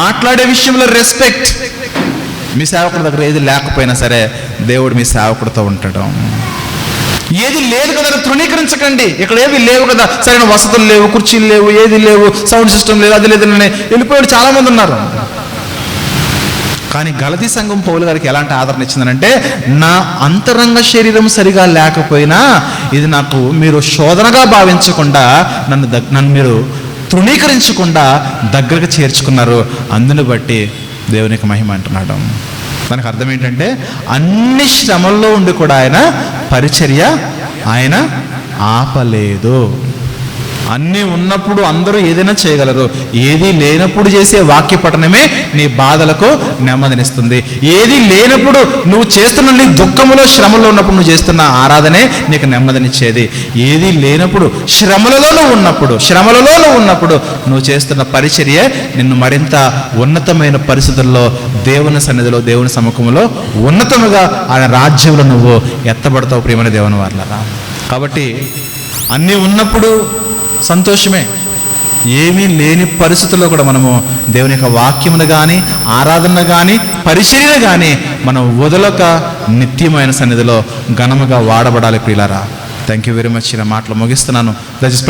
మాట్లాడే విషయంలో రెస్పెక్ట్. మీ సేవకుడి దగ్గర ఏది లేకపోయినా సరే దేవుడు మీ సేవకుడితో ఉంటాడు. ఏది లేదు కదా తృణీకరించకండి. ఇక్కడ ఏవి లేవు కదా, సరైన వసతులు లేవు, కుర్చీలు లేవు, ఏది లేవు, సౌండ్ సిస్టమ్ లేదు, అది లేదు, వెళ్ళిపోయాడు చాలా మంది ఉన్నారు. కానీ గలతీ సంఘం పౌలు గారికి ఎలాంటి ఆదరణ ఇచ్చిందనంటే, నా అంతరంగ శరీరం సరిగా లేకపోయినా ఇది నాకు మీరు శోధనగా భావించకుండా నన్ను మీరు తృణీకరించకుండా దగ్గరకు చేర్చుకున్నారు, అందుని బట్టి దేవునికి మహిమ అంటున్నాడు. దానికి అర్థం ఏంటంటే అన్ని శ్రమల్లో ఉండి కూడా ఆయన పరిచర్య ఆయన ఆపలేదు. అన్నీ ఉన్నప్పుడు అందరూ ఏదైనా చేయగలరు, ఏది లేనప్పుడు చేసే వాక్య పఠనమే నీ బాధలకు నెమ్మదినిస్తుంది. ఏది లేనప్పుడు నువ్వు చేస్తున్న నీ దుఃఖములో, శ్రమలో ఉన్నప్పుడు నువ్వు చేస్తున్న ఆరాధనే నీకు నెమ్మదినిచ్చేది. ఏది లేనప్పుడు శ్రమలలో ఉన్నప్పుడు నువ్వు చేస్తున్న పరిచర్య నిన్ను మరింత ఉన్నతమైన పరిస్థితుల్లో దేవుని సన్నిధిలో, దేవుని సముఖంలో ఉన్నతముగా ఆయన రాజ్యంలో నువ్వు ఎత్తబడతావు ప్రియమైన దేవుని వారలారా. కాబట్టి అన్నీ ఉన్నప్పుడు సంతోషమే, ఏమీ లేని పరిస్థితుల్లో కూడా మనము దేవుని యొక్క వాక్యమును కానీ, ఆరాధన కానీ, పరిచర్యను కానీ మనం వదలక నిత్యమైన సన్నిధిలో ఘనముగా వాడబడాలి ప్రియులారా. Thank you very much. ఇలా మాటలు ముగిస్తున్నాను. దయచేసి